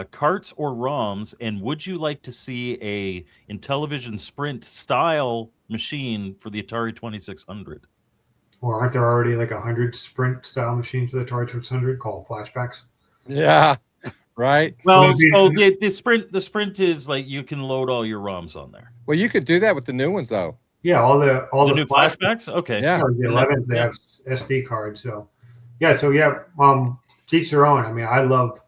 carts or ROMs? And would you like to see a Intellivision Sprint style machine for the Atari 2600? Or aren't there already like 100 Sprint style machines for the Atari 2600 called flashbacks? Yeah. Right. Well, so the Sprint is like you can load all your ROMs on there. Well, you could do that with the new ones though. Yeah, all the new flashbacks. Okay. Yeah. The 11s, they have SD cards. So teach their own. I mean, I love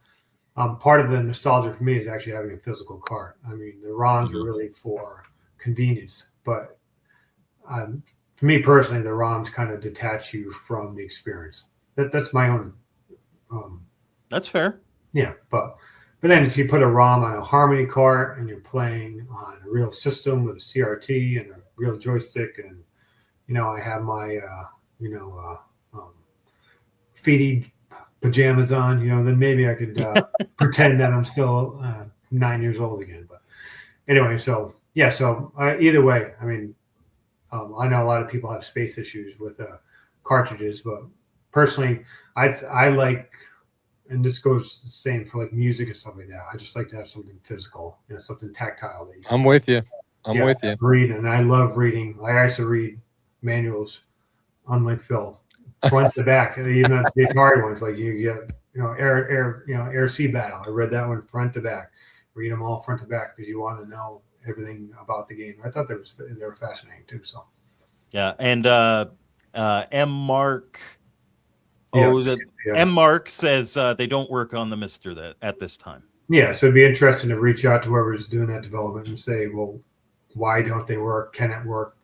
part of the nostalgia for me is actually having a physical cart. I mean, the ROMs are really for convenience, but to me personally, the ROMs kind of detach you from the experience. That's my own. That's fair. Yeah, but then if you put a ROM on a Harmony cart and you're playing on a real system with a CRT and a real joystick, and I have my feety pajamas on, then maybe I could pretend that I'm still 9 years old again. But anyway, so either way, I mean, I know a lot of people have space issues with cartridges, but personally, I like. And this goes the same for like music and stuff like that. I just like to have something physical, something tactile. I'm with you. I'm with you. Read, and I love reading. Like I used to read manuals, unlike Phil, front to back. Even the Atari ones, like you get, air sea battle. I read that one front to back. Read them all front to back because you want to know everything about the game. I thought they were fascinating too. So yeah, and M. Mark. M. Mark says they don't work on the Mister at this time. Yeah, so it'd be interesting to reach out to whoever's doing that development and say, well, why don't they work? Can it work?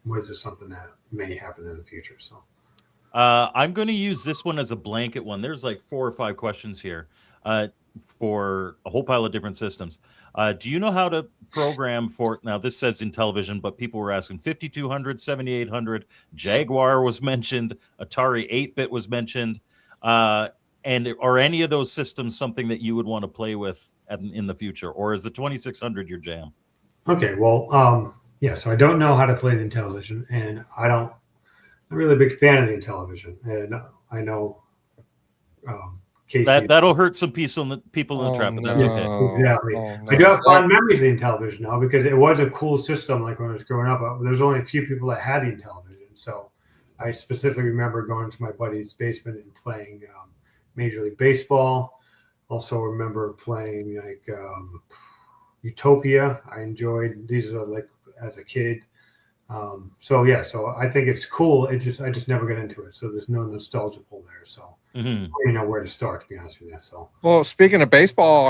Was there something that may happen in the future? So I'm going to use this one as a blanket one. There's like 4 or 5 questions here. for a whole pile of different systems. Do you know how to program for, now this says Intellivision, but people were asking 5200, 7800, Jaguar was mentioned, Atari 8-bit was mentioned. And are any of those systems something that you would want to play with in the future, or is the 2600 your jam? Okay, well, yeah. So I don't know how to play the Intellivision, and I'm really a big fan of the Intellivision, and I know Casey. That'll hurt some people in the trap, but that's okay. Exactly. Oh, no. I do have fond memories of the Intellivision now because it was a cool system. Like when I was growing up, there's only a few people that had the Intellivision, so I specifically remember going to my buddy's basement and playing Major League Baseball. Also remember playing like Utopia. I enjoyed these are like as a kid. So yeah, so I think it's cool. I just never got into it, so there's no nostalgia pull there. So I don't know where to start, to be honest with you. So well, speaking of baseball,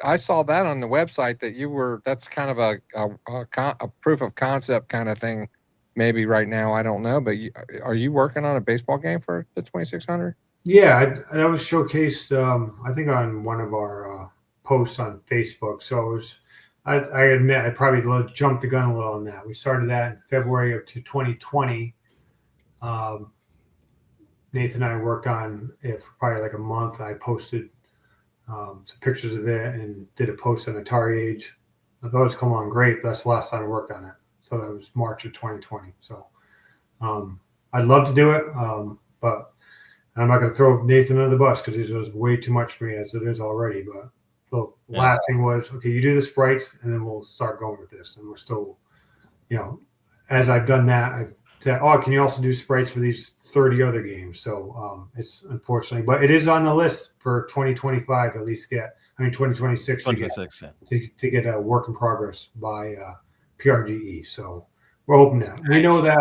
I saw that on the website that that's kind of a proof of concept kind of thing. Maybe right now, I don't know, but are you working on a baseball game for the 2600? yeah, that was showcased. I think on one of our posts on Facebook. So it was. I admit I probably jumped the gun a little on that. We started that in February of 2020. Nathan and I worked on it for probably like a month. I posted some pictures of it and did a post on Atari Age. I thought it was coming on great, but that's the last time I worked on it. So that was March of 2020. So I'd love to do it, but I'm not going to throw Nathan under the bus because it was way too much for me as it is already. But the last thing was, okay, you do the sprites and then we'll start going with this. And we're still, as I've done that, I've said, oh, can you also do sprites for these 30 other games? So it's unfortunately, but it is on the list for 2025 at least 2026 to get a work in progress by PRGE. So we're hoping that. We know that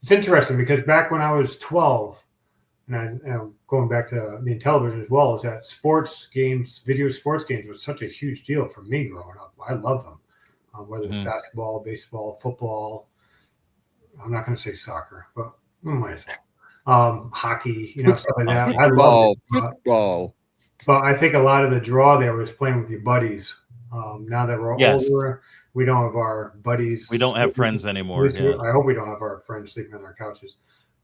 it's interesting because back when I was 12, and going back to the Intellivision as well, is that video sports games was such a huge deal for me growing up. I love them, whether it's basketball, baseball, football. I'm not going to say soccer, but we might as well. Hockey, stuff like that. I love football. But I think a lot of the draw there was playing with your buddies. Now that we're older, we don't have our buddies. We don't have friends anymore. Yeah. I hope we don't have our friends sleeping on our couches.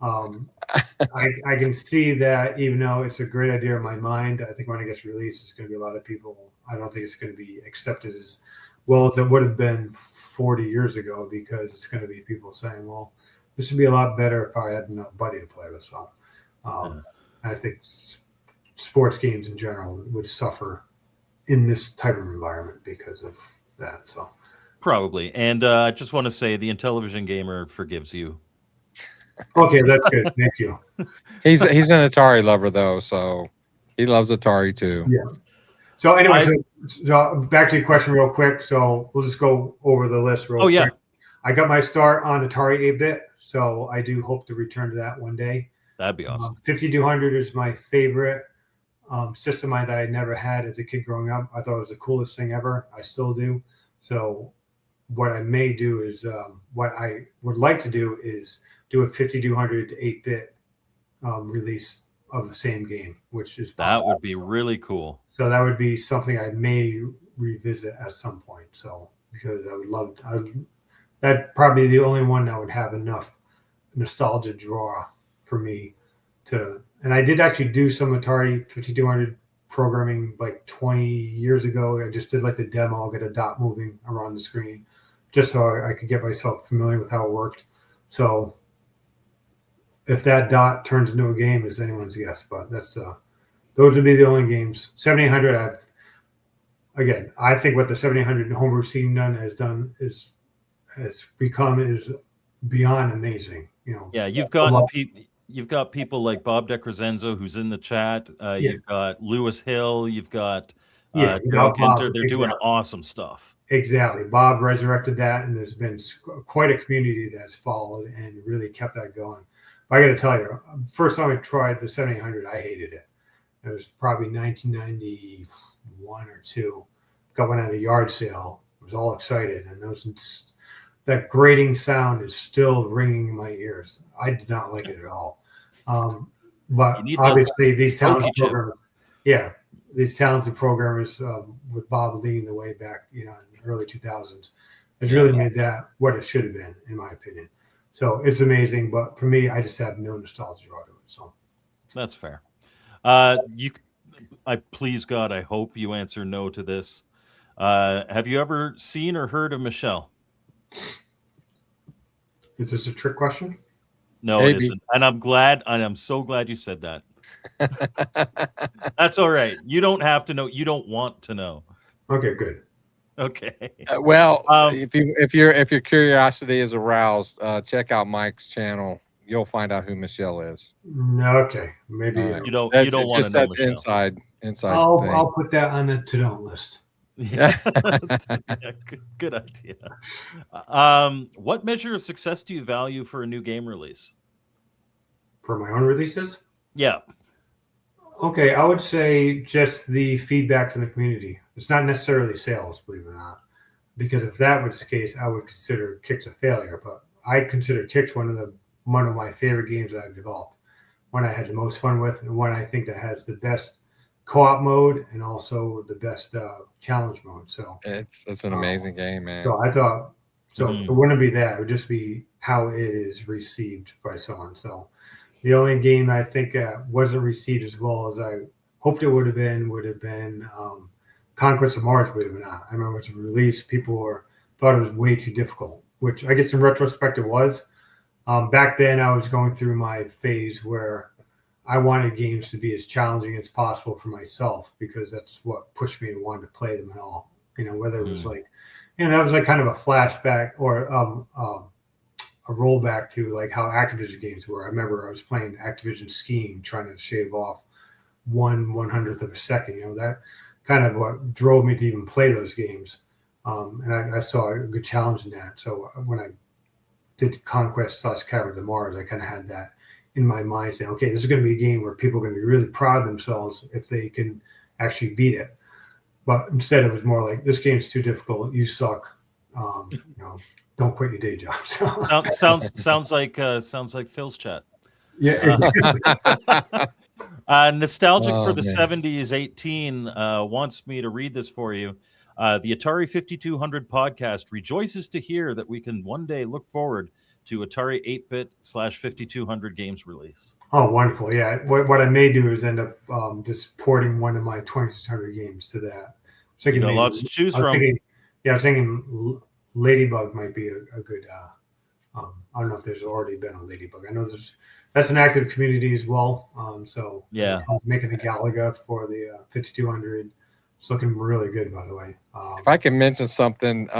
I can see that even though it's a great idea in my mind, I think when it gets released, it's going to be a lot of people. I don't think it's going to be accepted as well as it would have been 40 years ago because it's going to be people saying, well, this would be a lot better if I had a buddy to play with. So I think sports games in general would suffer in this type of environment because of that. So probably. And I just want to say the Intellivision gamer forgives you. Okay, that's good. Thank you. He's an Atari lover though, so he loves Atari too. Yeah. So anyway, so back to your question real quick. So we'll just go over the list real quick. Yeah. I got my start on Atari 8-bit, so I do hope to return to that one day. That'd be awesome. 5200 is my favorite system that I never had as a kid growing up. I thought it was the coolest thing ever. I still do. So what I may do is what I would like to do is do a 5200 8-bit release of the same game, which is that would be really cool. So that would be something I may revisit at some point. So because I would love that probably the only one that would have enough nostalgia draw for me to. And I did actually do some Atari 5200 programming like 20 years ago. I just did like the demo. I'll get a dot moving around the screen just so I could get myself familiar with how it worked. So if that dot turns into a game is anyone's guess, but that's those would be the only games. 7800, I think what the 7800 homebrew scene has become is beyond amazing. Yeah, you've got people like Bob DeCrescenzo who's in the chat. You've got Lewis Hill. You've got Joe Kinter. They're doing awesome stuff. Exactly. Bob resurrected that, and there's been quite a community that's followed and really kept that going. But I got to tell you, first time I tried the 7800, I hated it. It was probably 1991 or 2. Going at a yard sale. I was all excited, and that grating sound is still ringing in my ears. I did not like it at all. But obviously, these talent programs, these talented programmers with Bob leading the way back, in the early 2000s, has really made that what it should have been, in my opinion. So it's amazing, but for me, I just have no nostalgia out of it. So That's fair. Please God, I hope you answer no to this. Have you ever seen or heard of Michelle? is this a trick question? No, Maybe. it isn't. And I'm so glad you said that. That's all right. You don't have to know. You don't want to know. Okay, good. Okay. Well, if your curiosity is aroused, check out Mike's channel. You'll find out who Michelle is. Okay, maybe You don't That's want to know that's Michelle. inside. I'll put that on the to-don't list. Yeah. Good idea. What measure of success do you value for a new game release? For my own releases? Yeah. Okay, I would say just the feedback from the community. It's not necessarily sales, believe it or not. Because if that was the case, I would consider Kicks a failure. But I consider Kicks one of my favorite games that I've developed. One I had the most fun with, and one I think that has the best co-op mode and also the best challenge mode. So it's an amazing game, man. So I thought, it wouldn't be that; it would just be how it is received by someone. So the only game I think wasn't received as well as I hoped it would have been Conquest of Mars. Believe it or not, I remember it was released. People thought it was way too difficult, which I guess in retrospect it was. Back then, I was going through my phase where I wanted games to be as challenging as possible for myself because that's what pushed me to want to play them at all. Whether it was that was like kind of a flashback or a rollback to like how Activision games were. I remember I was playing Activision Skiing, trying to shave off 1/100th of a second. That kind of what drove me to even play those games. And I saw a good challenge in that. So when I did Conquest/Cavern of Mars, I kind of had that in my mind saying, okay, this is going to be a game where people are going to be really proud of themselves if they can actually beat it. But instead, it was more like, this game's too difficult. You suck. Don't quit your day job. So. Sounds like Phil's chat. Yeah. Nostalgic for the 70s 18 wants me to read this for you. The Atari 5200 podcast rejoices to hear that we can one day look forward to Atari 8-bit/5200 games release. Oh, wonderful. Yeah. What I may do is end up just porting one of my 2600 games to that. So you got lots to choose from. I was thinking Ladybug might be a good, I don't know if there's already been a Ladybug. I know that's an active community as well. So yeah, making a Galaga for the 5200. It's looking really good, by the way. If I can mention something,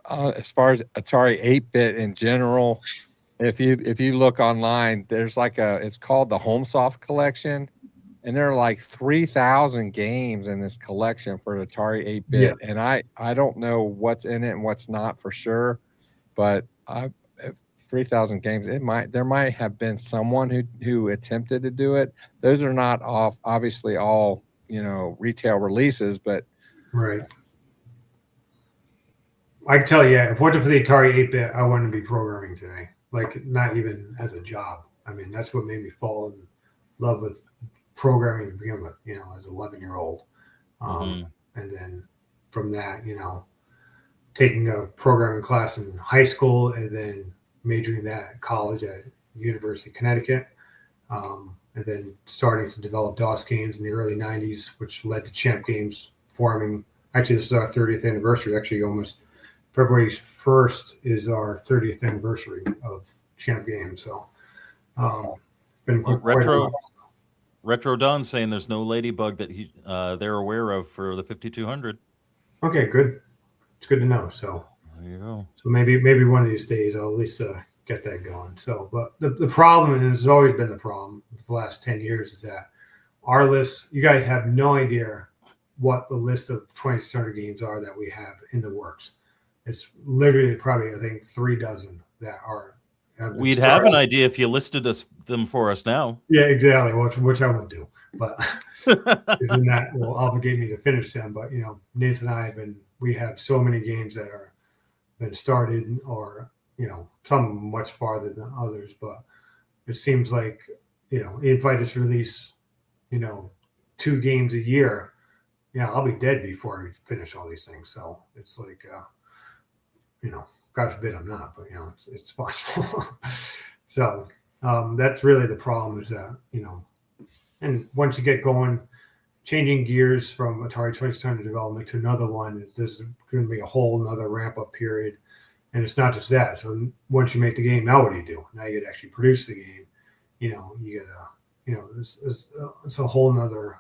as far as Atari 8-bit in general, if you look online, there's it's called the HomeSoft collection, and there are like 3,000 games in this collection for Atari 8-bit. Yeah. And I don't know what's in it and what's not for sure, but 3,000 games. There might have been someone who attempted to do it. Those are not obviously all retail releases, but right. I can tell you, if it wasn't for the Atari 8-bit, I wouldn't be programming today. Like, not even as a job. I mean, that's what made me fall in love with programming to begin with, as an 11-year-old. And then from that, taking a programming class in high school and then majoring that at college at University of Connecticut. And then starting to develop DOS games in the early 90s, which led to Champ Games forming. Actually, this is our 30th anniversary. Actually, almost February 1st is our 30th anniversary of Champ Games. So, been Retro Don saying there's no Ladybug that they're aware of for the 5200. Okay, good. It's good to know. So there you go. So maybe one of these days I'll at least get that going. So, but the problem, and it's always been the problem for the last 10 years, is that our list, you guys have no idea what the list of 2600 games are that we have in the works. It's literally probably, I think, 3 dozen that are. We'd have an idea if you listed them for us now. Yeah, exactly. Which I won't do, but then that will obligate me to finish them. But Nathan and I we have so many games that are been started, or some much farther than others. But it seems like if I just release 2 games a year, I'll be dead before I finish all these things. So it's like, God forbid I'm not, but it's possible. So that's really the problem is that, and once you get going, changing gears from Atari 2600 development to another one, there's going to be a whole another ramp up period. And it's not just that. So once you make the game, now what do you do? Now you get to actually produce the game. You get it's a whole nother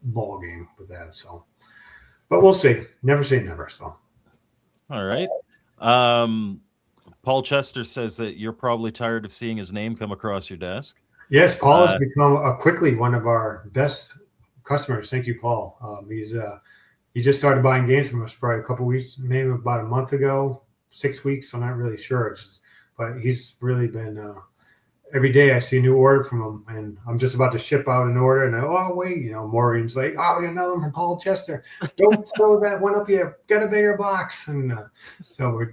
ball game with that. So, but we'll see. Never say never. So, all right. Paul Chester says that you're probably tired of seeing his name come across your desk. Yes, Paul has become quickly one of our best customers. Thank you, Paul. He just started buying games from us probably a couple weeks, maybe about a month ago, 6 weeks. I'm not really sure, but he's really been. Every day I see a new order from him, and I'm just about to ship out an order, and wait, Maureen's like, we got another one from Paul Chester. Don't throw that one up yet. Got a bigger box, and so we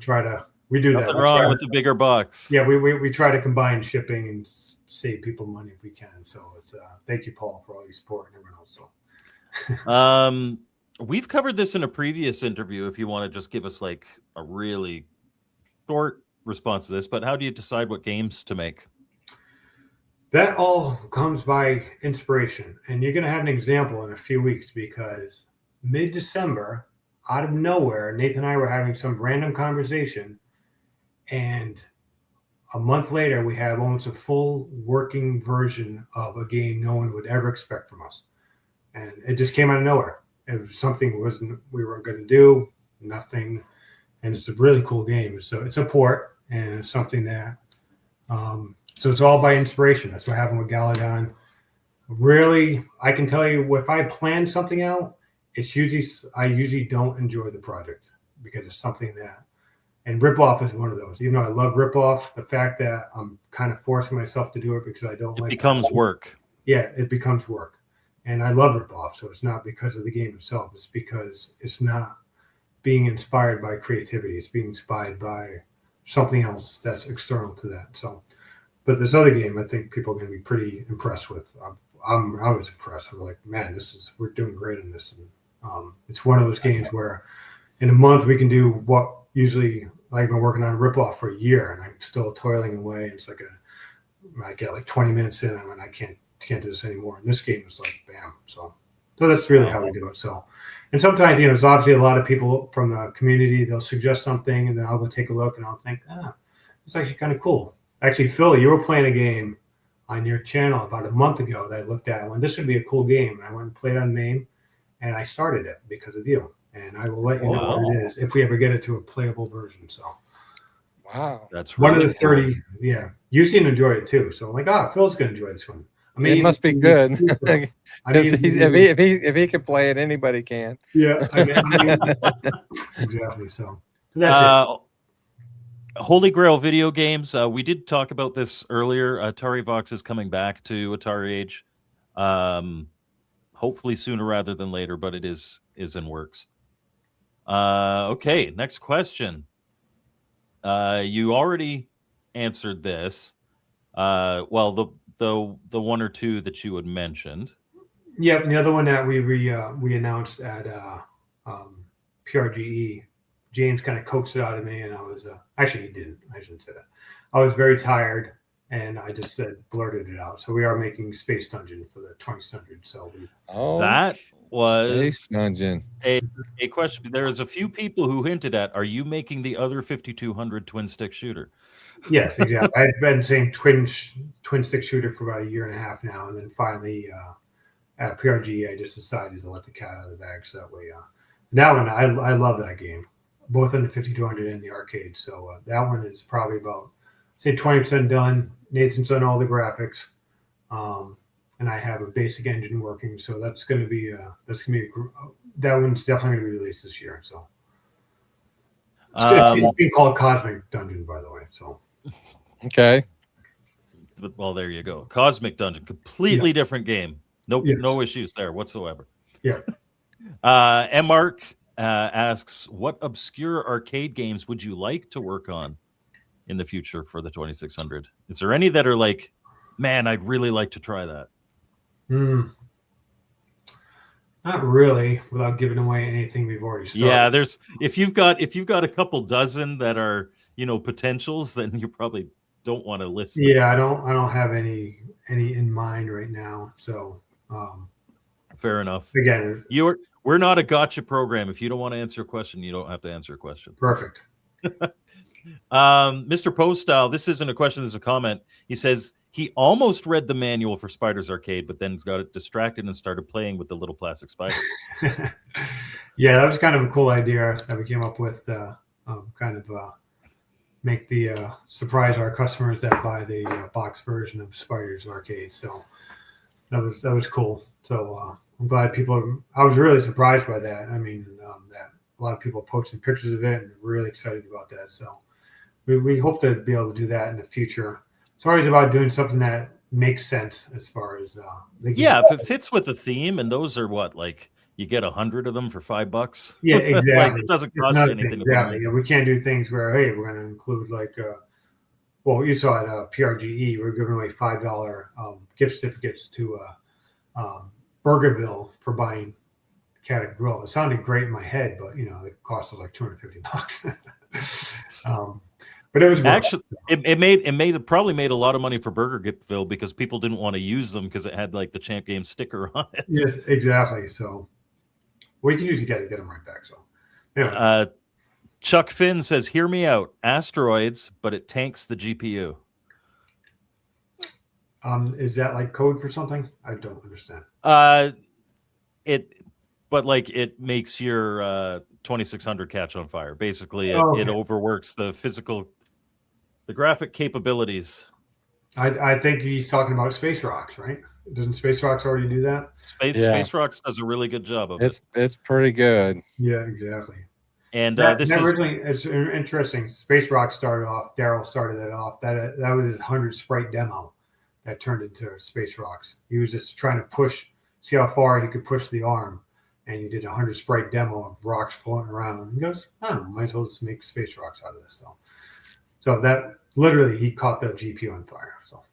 do Nothing that. wrong with the bigger box. Yeah, we try to combine shipping and save people money if we can. So it's thank you, Paul, for all your support and everyone else. So, we've covered this in a previous interview. If you want to just give us like a really short response to this, but how do you decide what games to make? That all comes by inspiration. And you're going to have an example in a few weeks because mid-December, out of nowhere, Nathan and I were having some random conversation. And a month later, we had almost a full working version of a game no one would ever expect from us. And it just came out of nowhere. It was something we weren't going to do, nothing. And it's a really cool game. So it's a port, and it's something that so it's all by inspiration. That's what happened with Gala. Really, I can tell you if I plan something out, I usually don't enjoy the project because it's something that, and ripoff is one of those. Even though I love ripoff, the fact that I'm kind of forcing myself to do it because I don't like it. It becomes work. Yeah, it becomes work. And I love ripoff, so it's not because of the game itself. It's because it's not being inspired by creativity. It's being inspired by something else that's external to that. So. But this other game, I think people are going to be pretty impressed with. I was impressed. I'm like, man, we're doing great in this. And it's one of those games where in a month we can do what usually I've been working on ripoff for a year, and I'm still toiling away. It's like I get like 20 minutes in, and I can't do this anymore. And this game is like, bam. So that's really how we do it. So, and sometimes there's obviously a lot of people from the community. They'll suggest something, and then I'll go take a look, and I'll think, it's actually kind of cool. Actually, Phil, you were playing a game on your channel about a month ago that I looked at. And this would be a cool game. And I went and played on MAME, and I started it because of you. And I will let you know what it is if we ever get it to a playable version. So, wow, that's really one of the 30. Cool. Yeah, you seem to enjoy it too. So I'm like, Phil's going to enjoy this one. I mean, it must be good. If he can play it, anybody can. Yeah, exactly. So that's it. Holy Grail video games. We did talk about this earlier. Atari Vox is coming back to Atari Age, hopefully sooner rather than later, but it is in works. Okay, next question. You already answered this. Well, the one or two that you had mentioned. Yeah, the other one that we announced at PRGE. James kind of coaxed it out of me, and I was actually he didn't. I shouldn't say that. I was very tired, and I just blurted it out. So we are making Space Dungeon for the 2600. So that was Space Dungeon. A question. There is a few people who hinted at: are you making the other 5200 twin stick shooter? Yes, exactly. I've been saying twin stick shooter for about a year and a half now, and then finally at PRGE, I just decided to let the cat out of the bag. So that way, that one I love that game. Both in the 5200 and the arcade. So that one is probably about, say, 20% done. Nathan's done all the graphics. And I have a basic engine working. So that one's definitely going to be released this year. So it's being called Cosmic Dungeon, by the way. So, okay. Well, there you go. Cosmic Dungeon, completely different game. No issues there whatsoever. Yeah. And Mark asks, what obscure arcade games would you like to work on in the future for the 2600? Is there any that are like, man, I'd really like to try that? Not really, without giving away anything we've already started. Yeah, there's if you've got a couple dozen that are potentials, then you probably don't want to list them. Yeah, I don't have any in mind right now. So Fair enough. again, We're not a gotcha program. If you don't want to answer a question, you don't have to answer a question. perfect. Mr. Poststyle, this isn't a question, this is a comment. He says he almost read the manual for Spider's Arcade, but then got distracted and started playing with the little plastic spider. Yeah, that was kind of a cool idea that we came up with. Make the surprise our customers that buy the box version of Spider's Arcade. So that was cool. So I'm glad people. I was really surprised by that. I mean, that a lot of people posted pictures of it and really excited about that. So we hope to be able to do that in the future. It's always about doing something that makes sense as far as if it fits with the theme, and those are what, like, you get 100 of them for $5. Yeah, exactly. Like, it doesn't cost you anything. Exactly. Yeah, we can't do things where, hey, we're going to include like, well, you saw at PRGE, we're giving away $5 gift certificates to Burgerville for buying Caddick Grill. It sounded great in my head, but it cost us like $250. But it was actually it probably made a lot of money for Burgerville because people didn't want to use them because it had like the Champ Game sticker on it. Yes, exactly. So we can use it to get them right back. So anyway. Chuck Finn says, "Hear me out. Asteroids, but it tanks the GPU." Is that like code for something? I don't understand. It makes your 2600 catch on fire. Basically, it overworks the graphic capabilities. I think he's talking about Space Rocks, right? Doesn't Space Rocks already do that? Space Rocks does a really good job of it. It's pretty good. Yeah, exactly. And it's interesting. Space Rocks started off. Daryl started that off. That was his 100 sprite demo that turned into Space Rocks. He was just trying to see how far he could push the arm, and he did a 100 sprite demo of rocks floating around. He goes, "Oh, might as well just make Space Rocks out of this." So that literally he caught the GPU on fire. So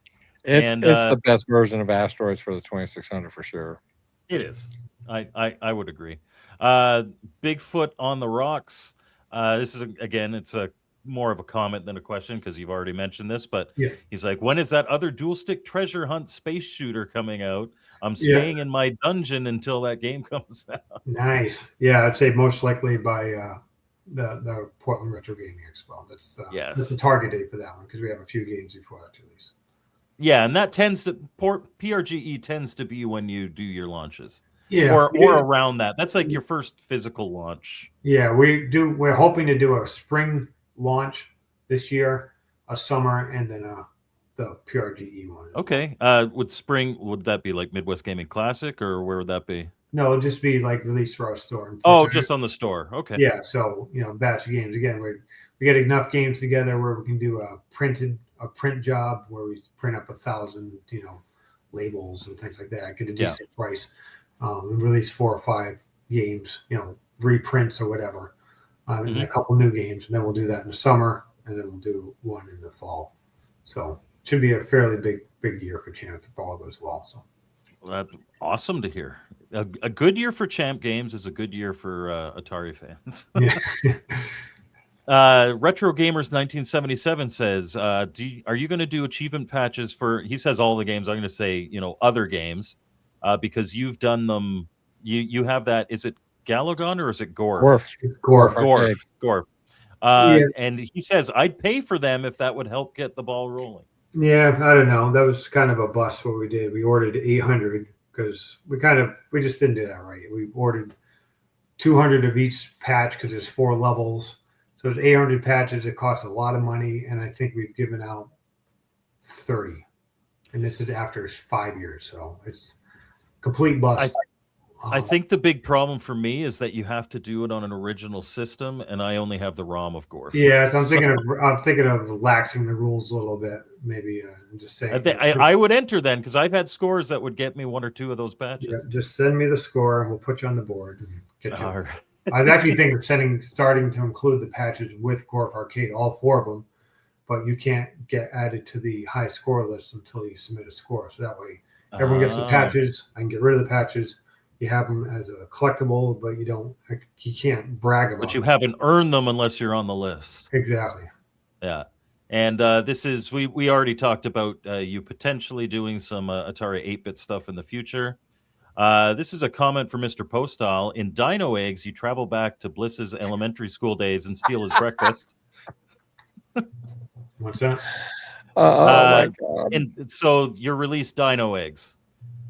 it's the best version of Asteroids for the 2600 for sure. It is. I would agree. Bigfoot on the Rocks. This is it's a more of a comment than a question because you've already mentioned this, but he's like, when is that other dual stick treasure hunt space shooter coming out? I'm staying in my dungeon until that game comes out. Nice. Yeah, I'd say most likely by the Portland Retro Gaming Expo. That's the target date for that one because we have a few games before that release. Yeah, and that PRGE tends to be when you do your launches. Yeah, or around that. That's like your first physical launch. Yeah, we're hoping to do a spring launch this year, a summer, and then the PRGE one. Okay. Would that be like Midwest Gaming Classic, or where would that be? No, it'll just be like released for our store. Just on the store. Okay. Yeah, so batch of games. Again, we get enough games together where we can do a print job where we print up 1,000, labels and things like that. Get a decent price. Release 4 or 5 games, reprints or whatever, and a couple new games, and then we'll do that in the summer, and then we'll do one in the fall. So it should be a fairly big year for Champ if all goes well. So that's awesome to hear. A good year for Champ Games is a good year for Atari fans. Retro Gamers 1977 says, are you going to do achievement patches for? He says all the games. I'm going to say other games. Because you've done them, you have that. Is it Galagon or is it Gorf? Gorf. And he says I'd pay for them if that would help get the ball rolling. Yeah, I don't know. That was kind of a bust. What we did, we ordered 800 because we just didn't do that right. We ordered 200 of each patch because there's 4 levels, so there's 800 patches. It costs a lot of money, and I think we've given out 30, and this is after 5 years, so it's complete bust. I think the big problem for me is that you have to do it on an original system, and I only have the ROM of Gorf. Yeah, so I'm thinking of relaxing the rules a little bit, maybe. Just saying. I would enter then because I've had scores that would get me 1 or 2 of those patches. Yeah, just send me the score, and we'll put you on the board. And get you. I was actually thinking of starting to include the patches with Gorf Arcade, all 4 of them, but you can't get added to the high score list until you submit a score. So that way, everyone gets the patches. I can get rid of the patches, You have them as a collectible, but you can't brag about But you it. haven't earned them unless you're on the list. Exactly. Yeah. And this is, we already talked about you potentially doing some Atari 8-bit stuff in the future. This is a comment from Mr. Postal. In Dino Eggs, you travel back to Bliss's elementary school days and steal his breakfast. What's that? Oh my God. And so you released Dino Eggs.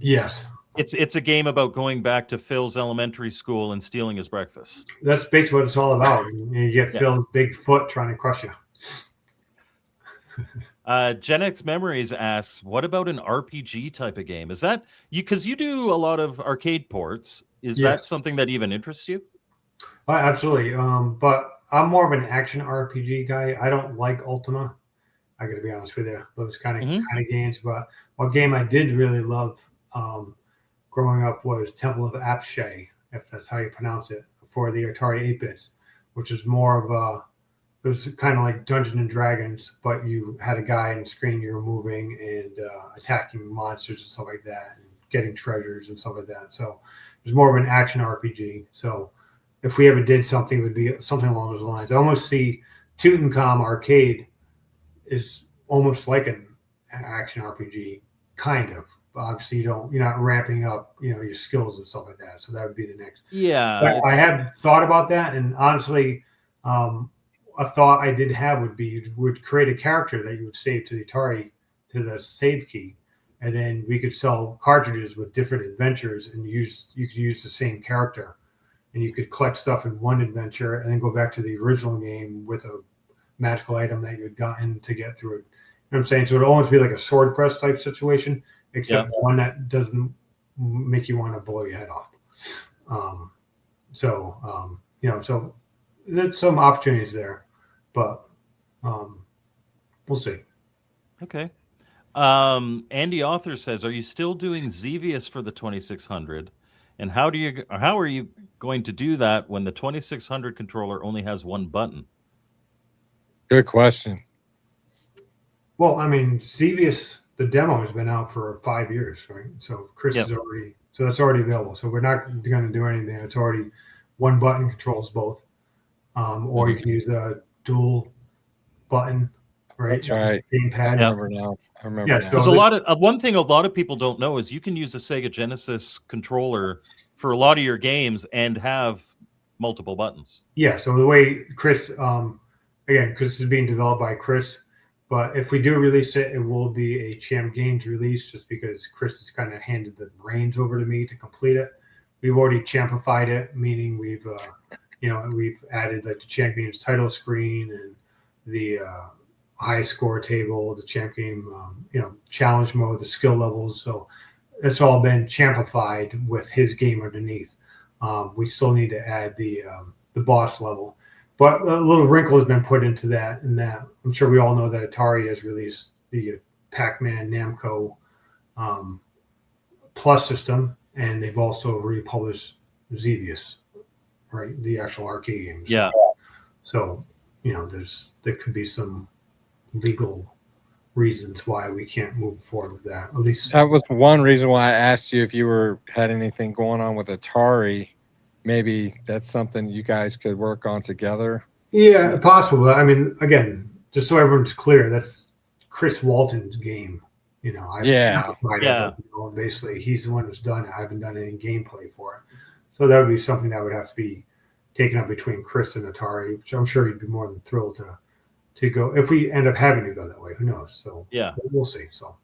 Yes. It's a game about going back to Phil's elementary school and stealing his breakfast. That's basically what it's all about. You get Phil's big foot trying to crush you. Gen X Memories asks, what about an RPG type of game? Is that you? Because you do a lot of arcade ports. Is that something that even interests you? Absolutely. But I'm more of an action RPG guy. I don't like Ultima. I got to be honest with you, those kind of games. But one game I did really love growing up was Temple of Apshai, if that's how you pronounce it, for the Atari 8-bits, which is more of a, it was kind of like Dungeons and Dragons, but you had a guy on the screen you were moving and attacking monsters and stuff like that, and getting treasures and stuff like that. So it was more of an action RPG. So if we ever did something, it would be something along those lines. I almost see Tutankhamun Arcade is almost like an action RPG, kind of. But obviously, you're not ramping up, your skills and stuff like that. So that would be the next. Yeah, I have thought about that, and honestly, a thought I did have would be you would create a character that you would save to the Atari, to the save key, and then we could sell cartridges with different adventures, and you could use the same character, and you could collect stuff in one adventure, and then go back to the original game with a magical item that you had gotten to get through it. You know what I'm saying? So it would almost be like a Sword Quest type situation, except one that doesn't make you want to blow your head off. So there's some opportunities there, but we'll see. Okay. Andy Author says, are you still doing Xevious for the 2600? And how are you going to do that when the 2600 controller only has one button? Good question. Well, I mean, Xevious, the demo has been out for 5 years, right? So Chris is already, so that's already available. So we're not going to do anything. It's already one button controls both. Or you can use a dual button, right? That's right. Gamepad. I remember now. Because one thing a lot of people don't know is you can use a Sega Genesis controller for a lot of your games and have multiple buttons. Yeah. So the way Chris, again, Chris is being developed by Chris, but if we do release it, it will be a Champ Games release, just because Chris has kind of handed the reins over to me to complete it. We've already champified it, meaning we've added like the Champ Games title screen and the high score table, the Champ Game, challenge mode, the skill levels. So it's all been champified with his game underneath. We still need to add the boss level, but a little wrinkle has been put into that. And that I'm sure we all know that Atari has released the Pac-Man Namco Plus system, and they've also republished Xevious, right? The actual arcade games. Yeah. So there could be some legal reasons why we can't move forward with that. At least that was one reason why I asked you if you had anything going on with Atari. Maybe that's something you guys could work on together. Yeah, possible. I mean, again, just so everyone's clear, that's Chris Walton's game. Basically, he's the one who's done it. I haven't done any gameplay for it, so that would be something that would have to be taken up between Chris and Atari, which I'm sure he'd be more than thrilled to go if we end up having to go that way. Who knows? So yeah, we'll see. So,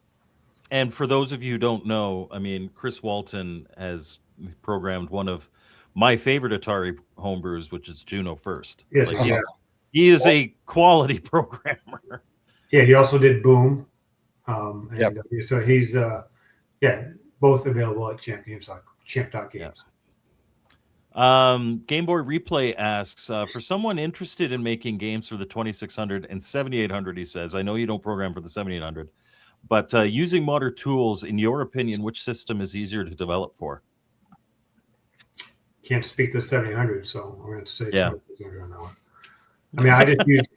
and for those of you who don't know, I mean, Chris Walton has programmed one of my favorite Atari homebrews, which is Juno First. Yes, he is a quality programmer. Yeah, he also did Boom. So he's both available at champ.games. Game Boy Replay asks, for someone interested in making games for the 2600 and 7800, he says, I know you don't program for the 7800, but using modern tools, in your opinion, which system is easier to develop for? Can't speak to the 7800, so I'm going to say yeah. On that one. I mean,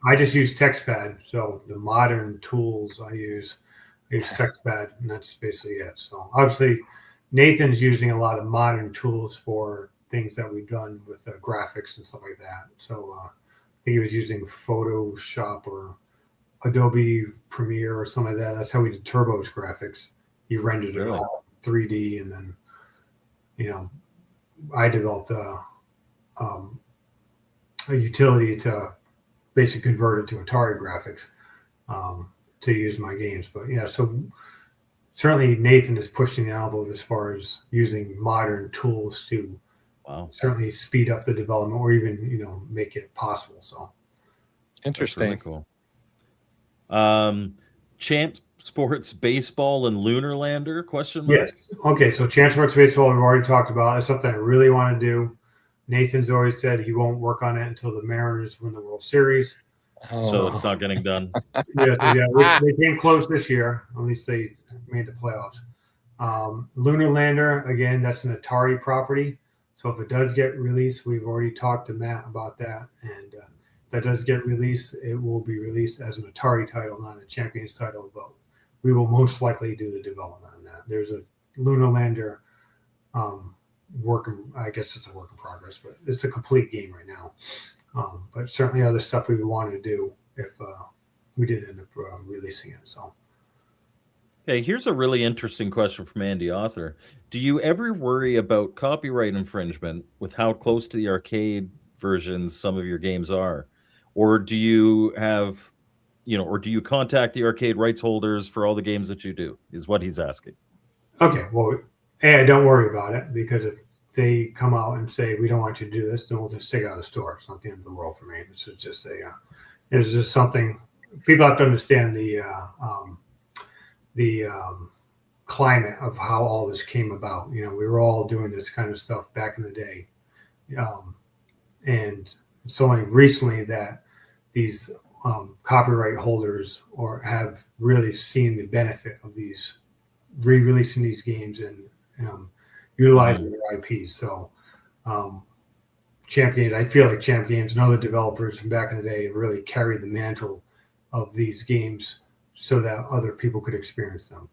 I just use TextPad. So the modern tools I use TextPad, and that's basically it. So obviously, Nathan's using a lot of modern tools for things that we've done with graphics and stuff like that. So I think he was using Photoshop or Adobe Premiere or something like that. That's how we did Turbo's graphics. He rendered it all 3D, and then, you know, I developed a utility to basically convert it to Atari graphics to use my games. But yeah, so certainly Nathan is pushing the envelope as far as using modern tools to certainly speed up the development or even, you know, make it possible. So interesting. That's really cool. Champ Sports Baseball and Lunar Lander? Question mark? Yes. Okay, so Champ Sports Baseball we've already talked about. It's something I really want to do. Nathan's always said he won't work on it until the Mariners win the World Series. So it's not getting done. They came close this year. At least they made the playoffs. Lunar Lander, again, that's an Atari property. So if it does get released, we've already talked to Matt about that. And if that does get released, it will be released as an Atari title, not a Champions title. But we will most likely do the development on that. There's a Lunar Lander I guess it's a work in progress, but it's a complete game right now. But certainly other stuff we would want to do if we did end up releasing it. So, okay, here's a really interesting question from Andy Author. Do you ever worry about copyright infringement with how close to the arcade versions some of your games are? Or do you have, or do you contact the arcade rights holders for all the games that you do, is what he's asking. Okay, well, don't worry about it, because if they come out and say, we don't want you to do this, then we'll just take it out of the store. It's not the end of the world for me. This is just it's just something people have to understand the climate of how all this came about. We were all doing this kind of stuff back in the day. And it's only recently that these copyright holders have really seen the benefit of these re-releasing these games and utilizing their IPs. So Champ Games, I feel like Champ Games and other developers from back in the day really carried the mantle of these games so that other people could experience them.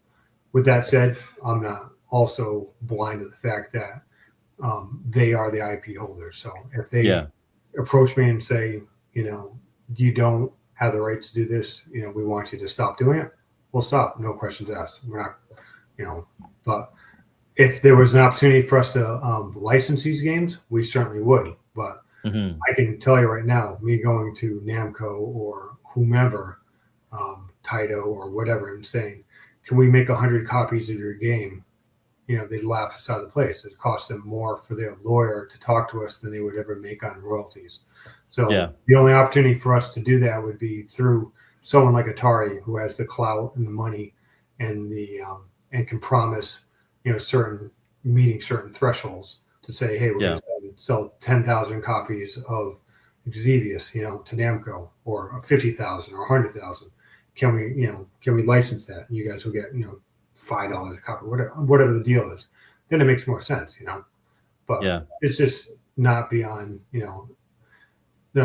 With that said, I'm not also blind to the fact that they are the IP holders. So if they approach me and say, you don't have the right to do this, we want you to stop doing it, we'll stop. No questions asked. We're not, but if there was an opportunity for us to license these games, we certainly would. But I can tell you right now, me going to Namco or whomever, Taito or whatever, and saying, can we make 100 copies of your game? They'd laugh us out of the place. It costs them more for their lawyer to talk to us than they would ever make on royalties. So the only opportunity for us to do that would be through someone like Atari, who has the clout and the money and and can promise, meeting certain thresholds to say, hey, we're going to sell 10,000 copies of Xevious, to Namco, or 50,000 or 100,000. Can we license that? And you guys will get, $5 a copy, whatever the deal is. Then it makes more sense, But it's just not beyond,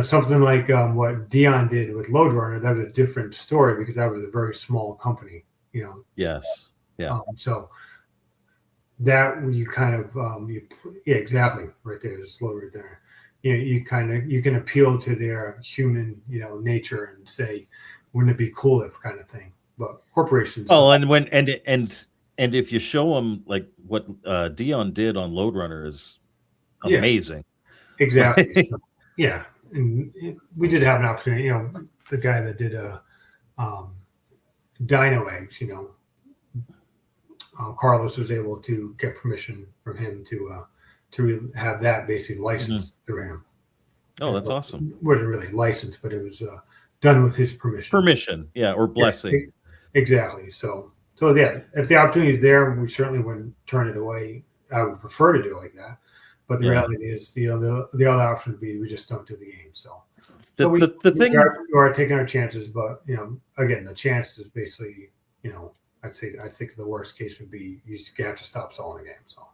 something like what Dion did with Lode Runner. That was a different story because that was a very small company, Yes. Yeah. So that you kind of, exactly, right there, it's slow right there. You can appeal to their human, nature and say, wouldn't it be cool if kind of thing. But corporations. Oh, and if you show them like what Dion did on Lode Runner is amazing. Exactly. So, and we did have an opportunity. The guy that did Dino Eggs. Carlos was able to get permission from him to have that basically licensed through him. Oh, that's awesome. It wasn't really licensed, but it was done with his permission. Or blessing. Yeah, exactly. So if the opportunity is there, we certainly wouldn't turn it away. I would prefer to do it like that. But the reality is, the other option would be we just don't do the game. So we are taking our chances, but again, the chance is basically, I think the worst case would be you have to stop selling the game. So.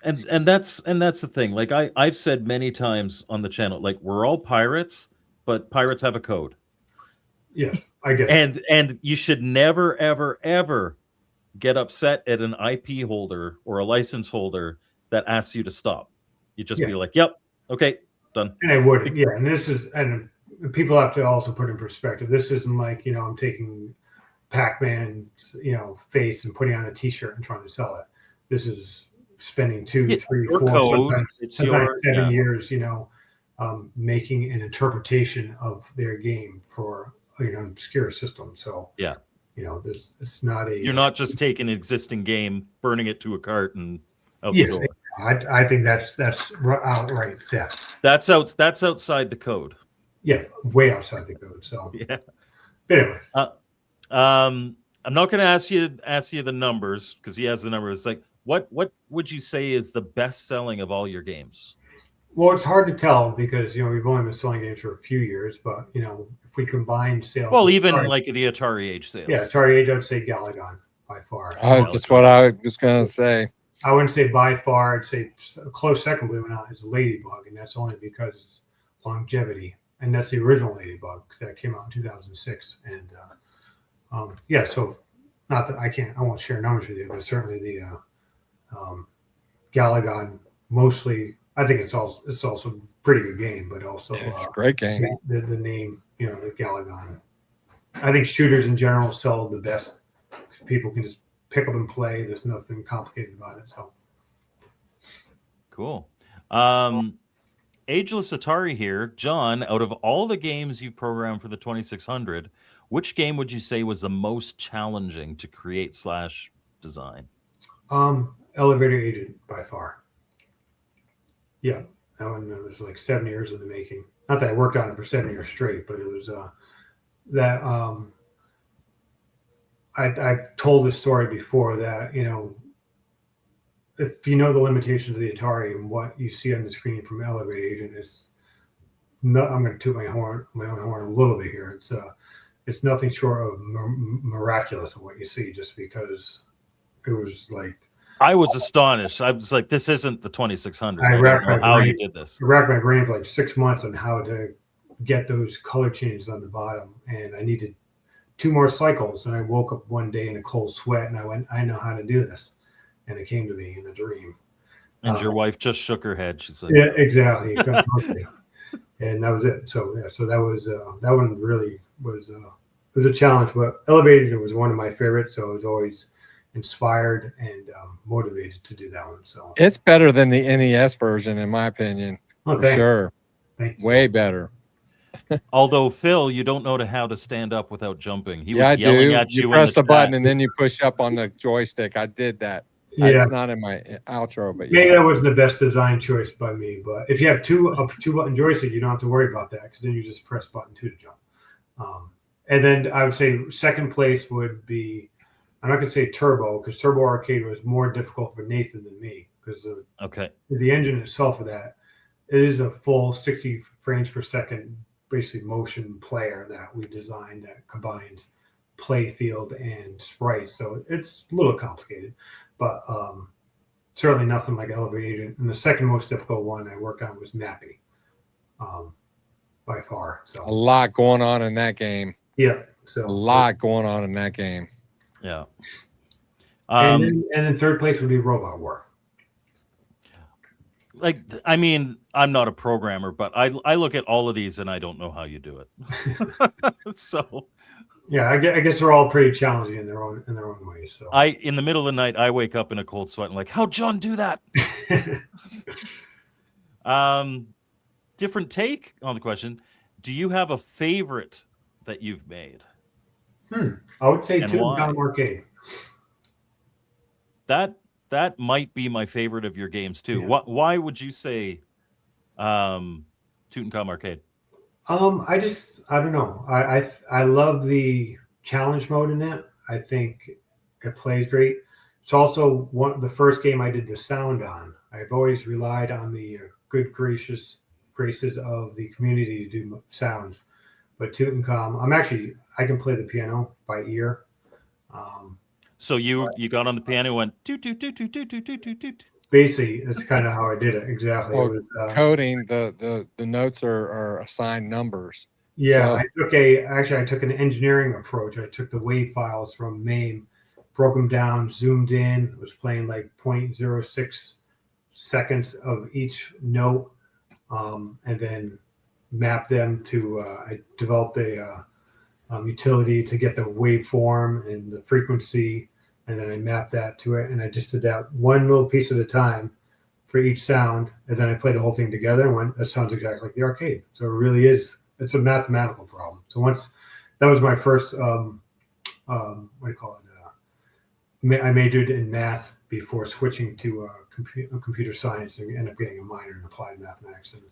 And that's the thing. Like I've said many times on the channel, like we're all pirates, but pirates have a code. Yes, I guess. And you should never, ever, ever get upset at an IP holder or a license holder that asks you to stop. You just be like, "Yep, okay, done." And I would, yeah. And this is, and people have to also put in perspective. This isn't like, I'm taking Pac-Man's, face and putting on a T-shirt and trying to sell it. This is spending 2, 3, 4, code. sometimes 7 years, making an interpretation of their game for obscure system. So yeah, this it's not a. You're not just taking an existing game, burning it to a cart, and out the door. I think that's outright theft. That's outside the code. Yeah, way outside the code. So yeah. But anyway, I'm not going to ask you the numbers because he has the numbers. Like, what would you say is the best selling of all your games? Well, it's hard to tell because we've only been selling games for a few years, but if we combine sales, well, even Atari, like the Atari Age sales, Atari Age, I'd say Gala by far. That's what I was going to say. I wouldn't say by far. I'd say a close second, believe it or not, is Ladybug, and that's only because it's longevity, and that's the original Ladybug that came out in 2006. And so not that I won't share numbers with you, but certainly the Galagon mostly. I think it's also a pretty good game, but also it's a great game. The name, the Galagon. I think shooters in general sell the best. People can just pick up and play. There's nothing complicated about it. So cool. Ageless Atari here, John. Out of all the games you've programmed for the 2600, which game would you say was the most challenging to create / design? Elevator Agent by far. Yeah, that one was like 7 years in the making. Not that I worked on it for 7 years straight, but it was that. I've told this story before that if you know the limitations of the Atari and what you see on the screen from Elevator Agent is not. I'm going to toot my own horn a little bit here. It's nothing short of miraculous of what you see, just because it was like. I was astonished. I was like, "This isn't the 2600." I racked my how brain, you did this. I racked my brain for like 6 months on how to get those color changes on the bottom, and I needed 2 more cycles. And I woke up one day in a cold sweat, and I went, "I know how to do this," and it came to me in a dream. And your wife just shook her head. She's like, "Yeah, exactly." And that was it. So so that was that one really was a challenge, but Elevator was one of my favorites. So I was always inspired and motivated to do that one. So it's better than the NES version, in my opinion. For sure. Thanks. Way better. Although Phil, you don't know how to stand up without jumping. He was I yelling do. at you. You press the button chat. and then you push up on the joystick. I did that. Yeah, it's not in my outro, but maybe that wasn't the best design choice by me. But if you have two button joystick, you don't have to worry about that because then you just press button 2 to jump. And then I would say second place would be. I'm not going to say Turbo because Turbo Arcade was more difficult for Nathan than me because the engine itself of that, it is a full 60 frames per second, basically motion player that we designed that combines play field and sprites. So it's a little complicated, but certainly nothing like Elevator Agent. And the second most difficult one I worked on was Mappy, by far. So a lot going on in that game. Yeah, so a lot going on in that game. Yeah. And then third place would be Robot War. Like, I mean, I'm not a programmer, but I look at all of these and I don't know how you do it. So, yeah, I guess they're all pretty challenging in their own ways. So, in the middle of the night, I wake up in a cold sweat and like, how'd John do that? Different take on the question. Do you have a favorite that you've made? I would say Tutankhamun Arcade. That might be my favorite of your games too. Yeah. Why would you say Tutankhamun Arcade? I don't know. I love the challenge mode in that. I think it plays great. It's also the first game I did the sound on. I've always relied on the good graces of the community to do sounds. But Tutankhamun, I can play the piano by ear. So you got on the piano and went toot toot toot toot toot toot toot toot toot. Basically, that's kind of how I did it. Exactly. Well, it was, coding the notes are assigned numbers. Yeah, so. I took an engineering approach. I took the wave files from MAME broke them down, zoomed in, was playing like 0.06 seconds of each note, and then mapped them to, I developed a utility to get the waveform and the frequency, and then I mapped that to it, and I just did that one little piece at a time for each sound, and then I played the whole thing together and went, that sounds exactly like the arcade. So it really is, it's a mathematical problem. So once, that was my first, what do you call it? I majored in math before switching to computer science and ended up getting a minor in applied mathematics. And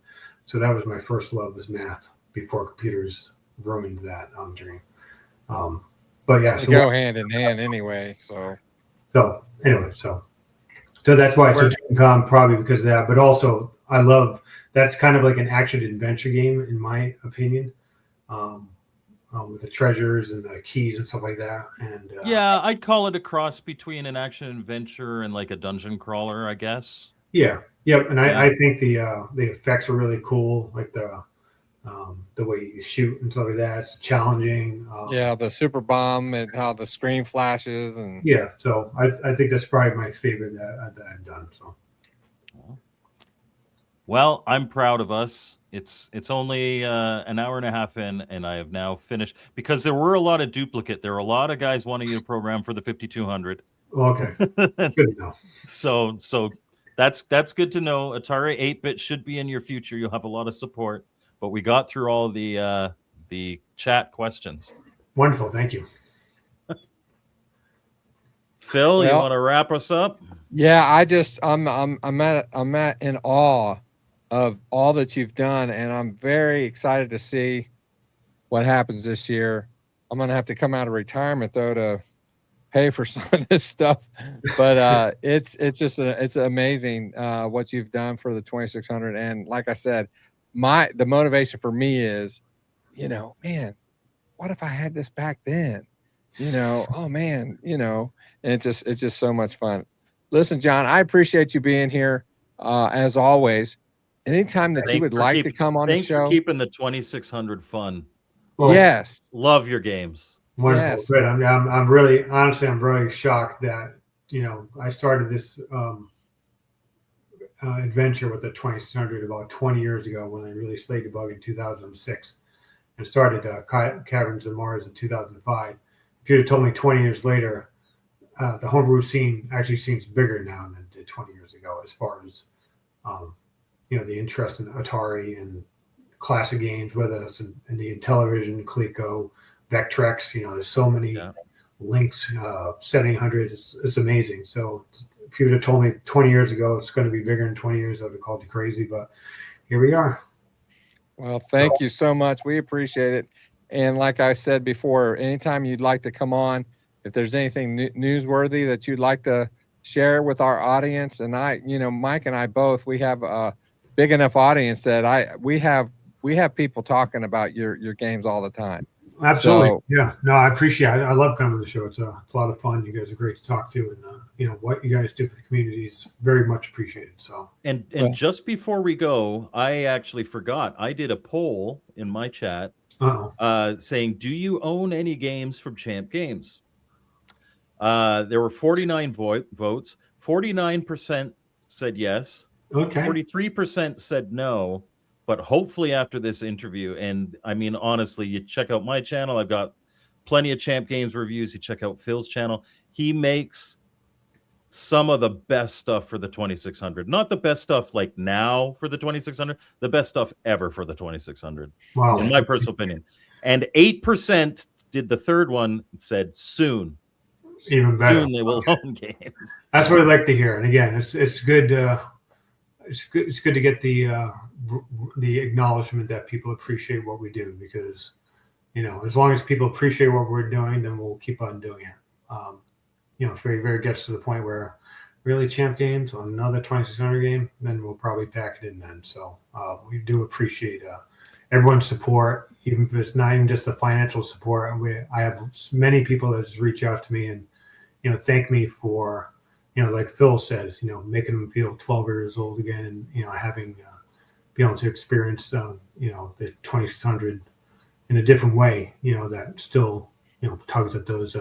so that was my first love, was math, before computers ruined that dream. But yeah, They so go hand in hand anyway. So anyway, so that's why it's Dreamcom, probably because of that. But also, I love, that's kind of like an action adventure game, in my opinion, with the treasures and the keys and stuff like that. And yeah, I'd call it a cross between an action adventure and like a dungeon crawler, I guess. Yeah, yep. And I think the effects are really cool, like the way you shoot and stuff like that. It's challenging. yeah, the super bomb and how the screen flashes, and yeah. So I think that's probably my favorite that I've done. So. Well, I'm proud of us. It's only an hour and a half in, and I have now finished, because there were a lot of duplicate. There were a lot of guys wanting you to program for the 5200. Okay, good to know. So that's good to know. Atari 8-bit should be in your future. You'll have a lot of support. But we got through all the chat questions. Wonderful, thank you. Phil, you want to wrap us up? yeah, I'm at in awe of all that you've done, and I'm very excited to see what happens this year. I'm gonna have to come out of retirement though to pay for some of this stuff, but it's it's amazing what you've done for the 2600. And like I said, the motivation for me is, man, what if I had this back then? Oh man, and it's just so much fun. Listen, John, I appreciate you being here as always. Anytime that you would like to come on the show. Thanks for keeping the 2600 fun. Well, yes, love your games. Wonderful. Yes. Good. I'm really, honestly, I'm really shocked that I started this adventure with the 2600 about 20 years ago when I released Ladybug in 2006, and started Caverns of Mars in 2005. If you'd have told me 20 years later, the homebrew scene actually seems bigger now than it did 20 years ago, as far as the interest in Atari and classic games, whether it's in the intellivision, Coleco, Vectrex. There's so many links. 7800, it's amazing. So if you would have told me 20 years ago it's going to be bigger in 20 years, I would have called you crazy. But here we are. well, thank you so much. We appreciate it. And like I said before, anytime you'd like to come on, if there's anything newsworthy that you'd like to share with our audience, and Mike and I both, we have a big enough audience that we have people talking about your games all the time. Absolutely. So, yeah. No, I appreciate it. I love coming to the show. It's a lot of fun. You guys are great to talk to, and what you guys do for the community is very much appreciated. So, and just before we go, I actually forgot. I did a poll in my chat saying, do you own any games from Champ Games? There were 49 votes. 49% said yes. Okay. 43% said no. But hopefully after this interview, and I mean, honestly, you check out my channel. I've got plenty of Champ Games reviews. You check out Phil's channel. He makes some of the best stuff for the 2600. Not the best stuff like now for the 2600, the best stuff ever for the 2600. Wow. In my personal opinion. And 8% did the third one and said soon. Even better. Soon they will own games. That's what I like to hear. And again, it's good. It's good to get the acknowledgement that people appreciate what we do, because as long as people appreciate what we're doing, then we'll keep on doing it. If it very gets to the point where really Champ Games on another 2600 game, then we'll probably pack it in then. So we do appreciate everyone's support, even if it's not even just the financial support. I have many people that just reach out to me and thank me for like Phil says, making them feel 12 years old again, having be able to experience the 2600 in a different way, that still tugs at those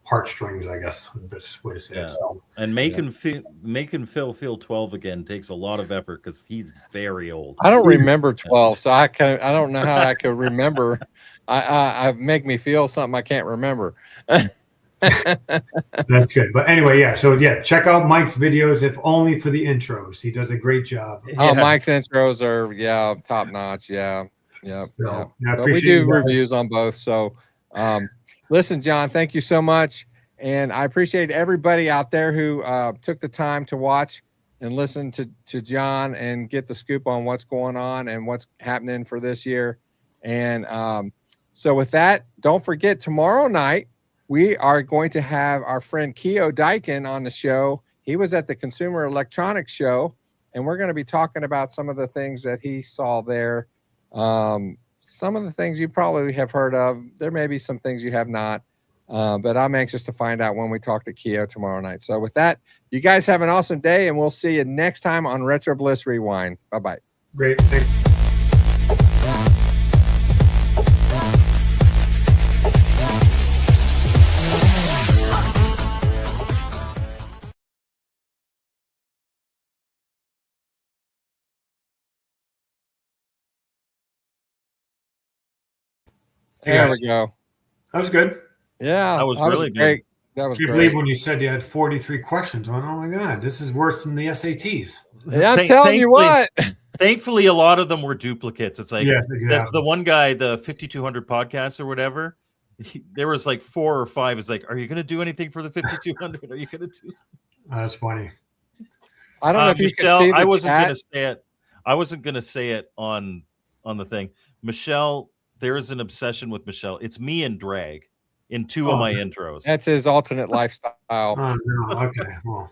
heartstrings, I guess, the best way to say it. So, and making Phil feel 12 again takes a lot of effort because he's very old. I don't remember 12, so I don't know how I could remember. I make me feel something I can't remember. That's good. But anyway, yeah. So yeah, check out Mike's videos, if only for the intros. He does a great job. Oh, Mike's intros are top notch. Yeah. So, But we do reviews on both. So listen, John, thank you so much. And I appreciate everybody out there who took the time to watch and listen to John and get the scoop on what's going on and what's happening for this year. And so with that, don't forget, tomorrow night, we are going to have our friend Keo Dyken on the show. He was at the Consumer Electronics Show, and we're going to be talking about some of the things that he saw there. Some of the things you probably have heard of. There may be some things you have not, but I'm anxious to find out when we talk to Keo tomorrow night. So with that, you guys have an awesome day, and we'll see you next time on Retro Bliss Rewind. Bye-bye. Great. Thanks. There we go. That was good. Yeah, that was really great. Good. That was I can't great. believe when you said you had 43 questions. I went, oh my God, this is worse than the SATs. Yeah, I'm telling you what. Thankfully, a lot of them were duplicates. It's like the one guy, the 5200 podcast or whatever, there was like 4 or 5. It's like, are you going to do anything for the 5200? Are you going to do? That's funny. I don't know if Michelle, you can see I wasn't chat. going to say it. I wasn't going to say it on the thing. Michelle, there is an obsession with Michelle. It's me and drag in 2 of my intros. That's his alternate lifestyle. Oh, no. Okay. Well.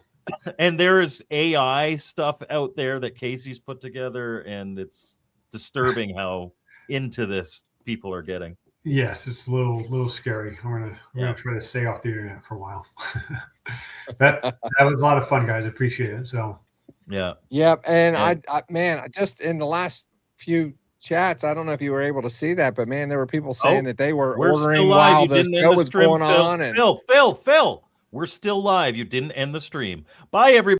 And there's AI stuff out there that Casey's put together, and it's disturbing how into this people are getting. Yes, it's a little scary. We're gonna try to stay off the internet for a while. that was a lot of fun, guys. I appreciate it. So Yep. And I man, just in the last few chats, I don't know if you were able to see that, but man, there were people saying that they were ordering while the show was going on. Phil, we're still live. You didn't end the stream. Bye, everybody.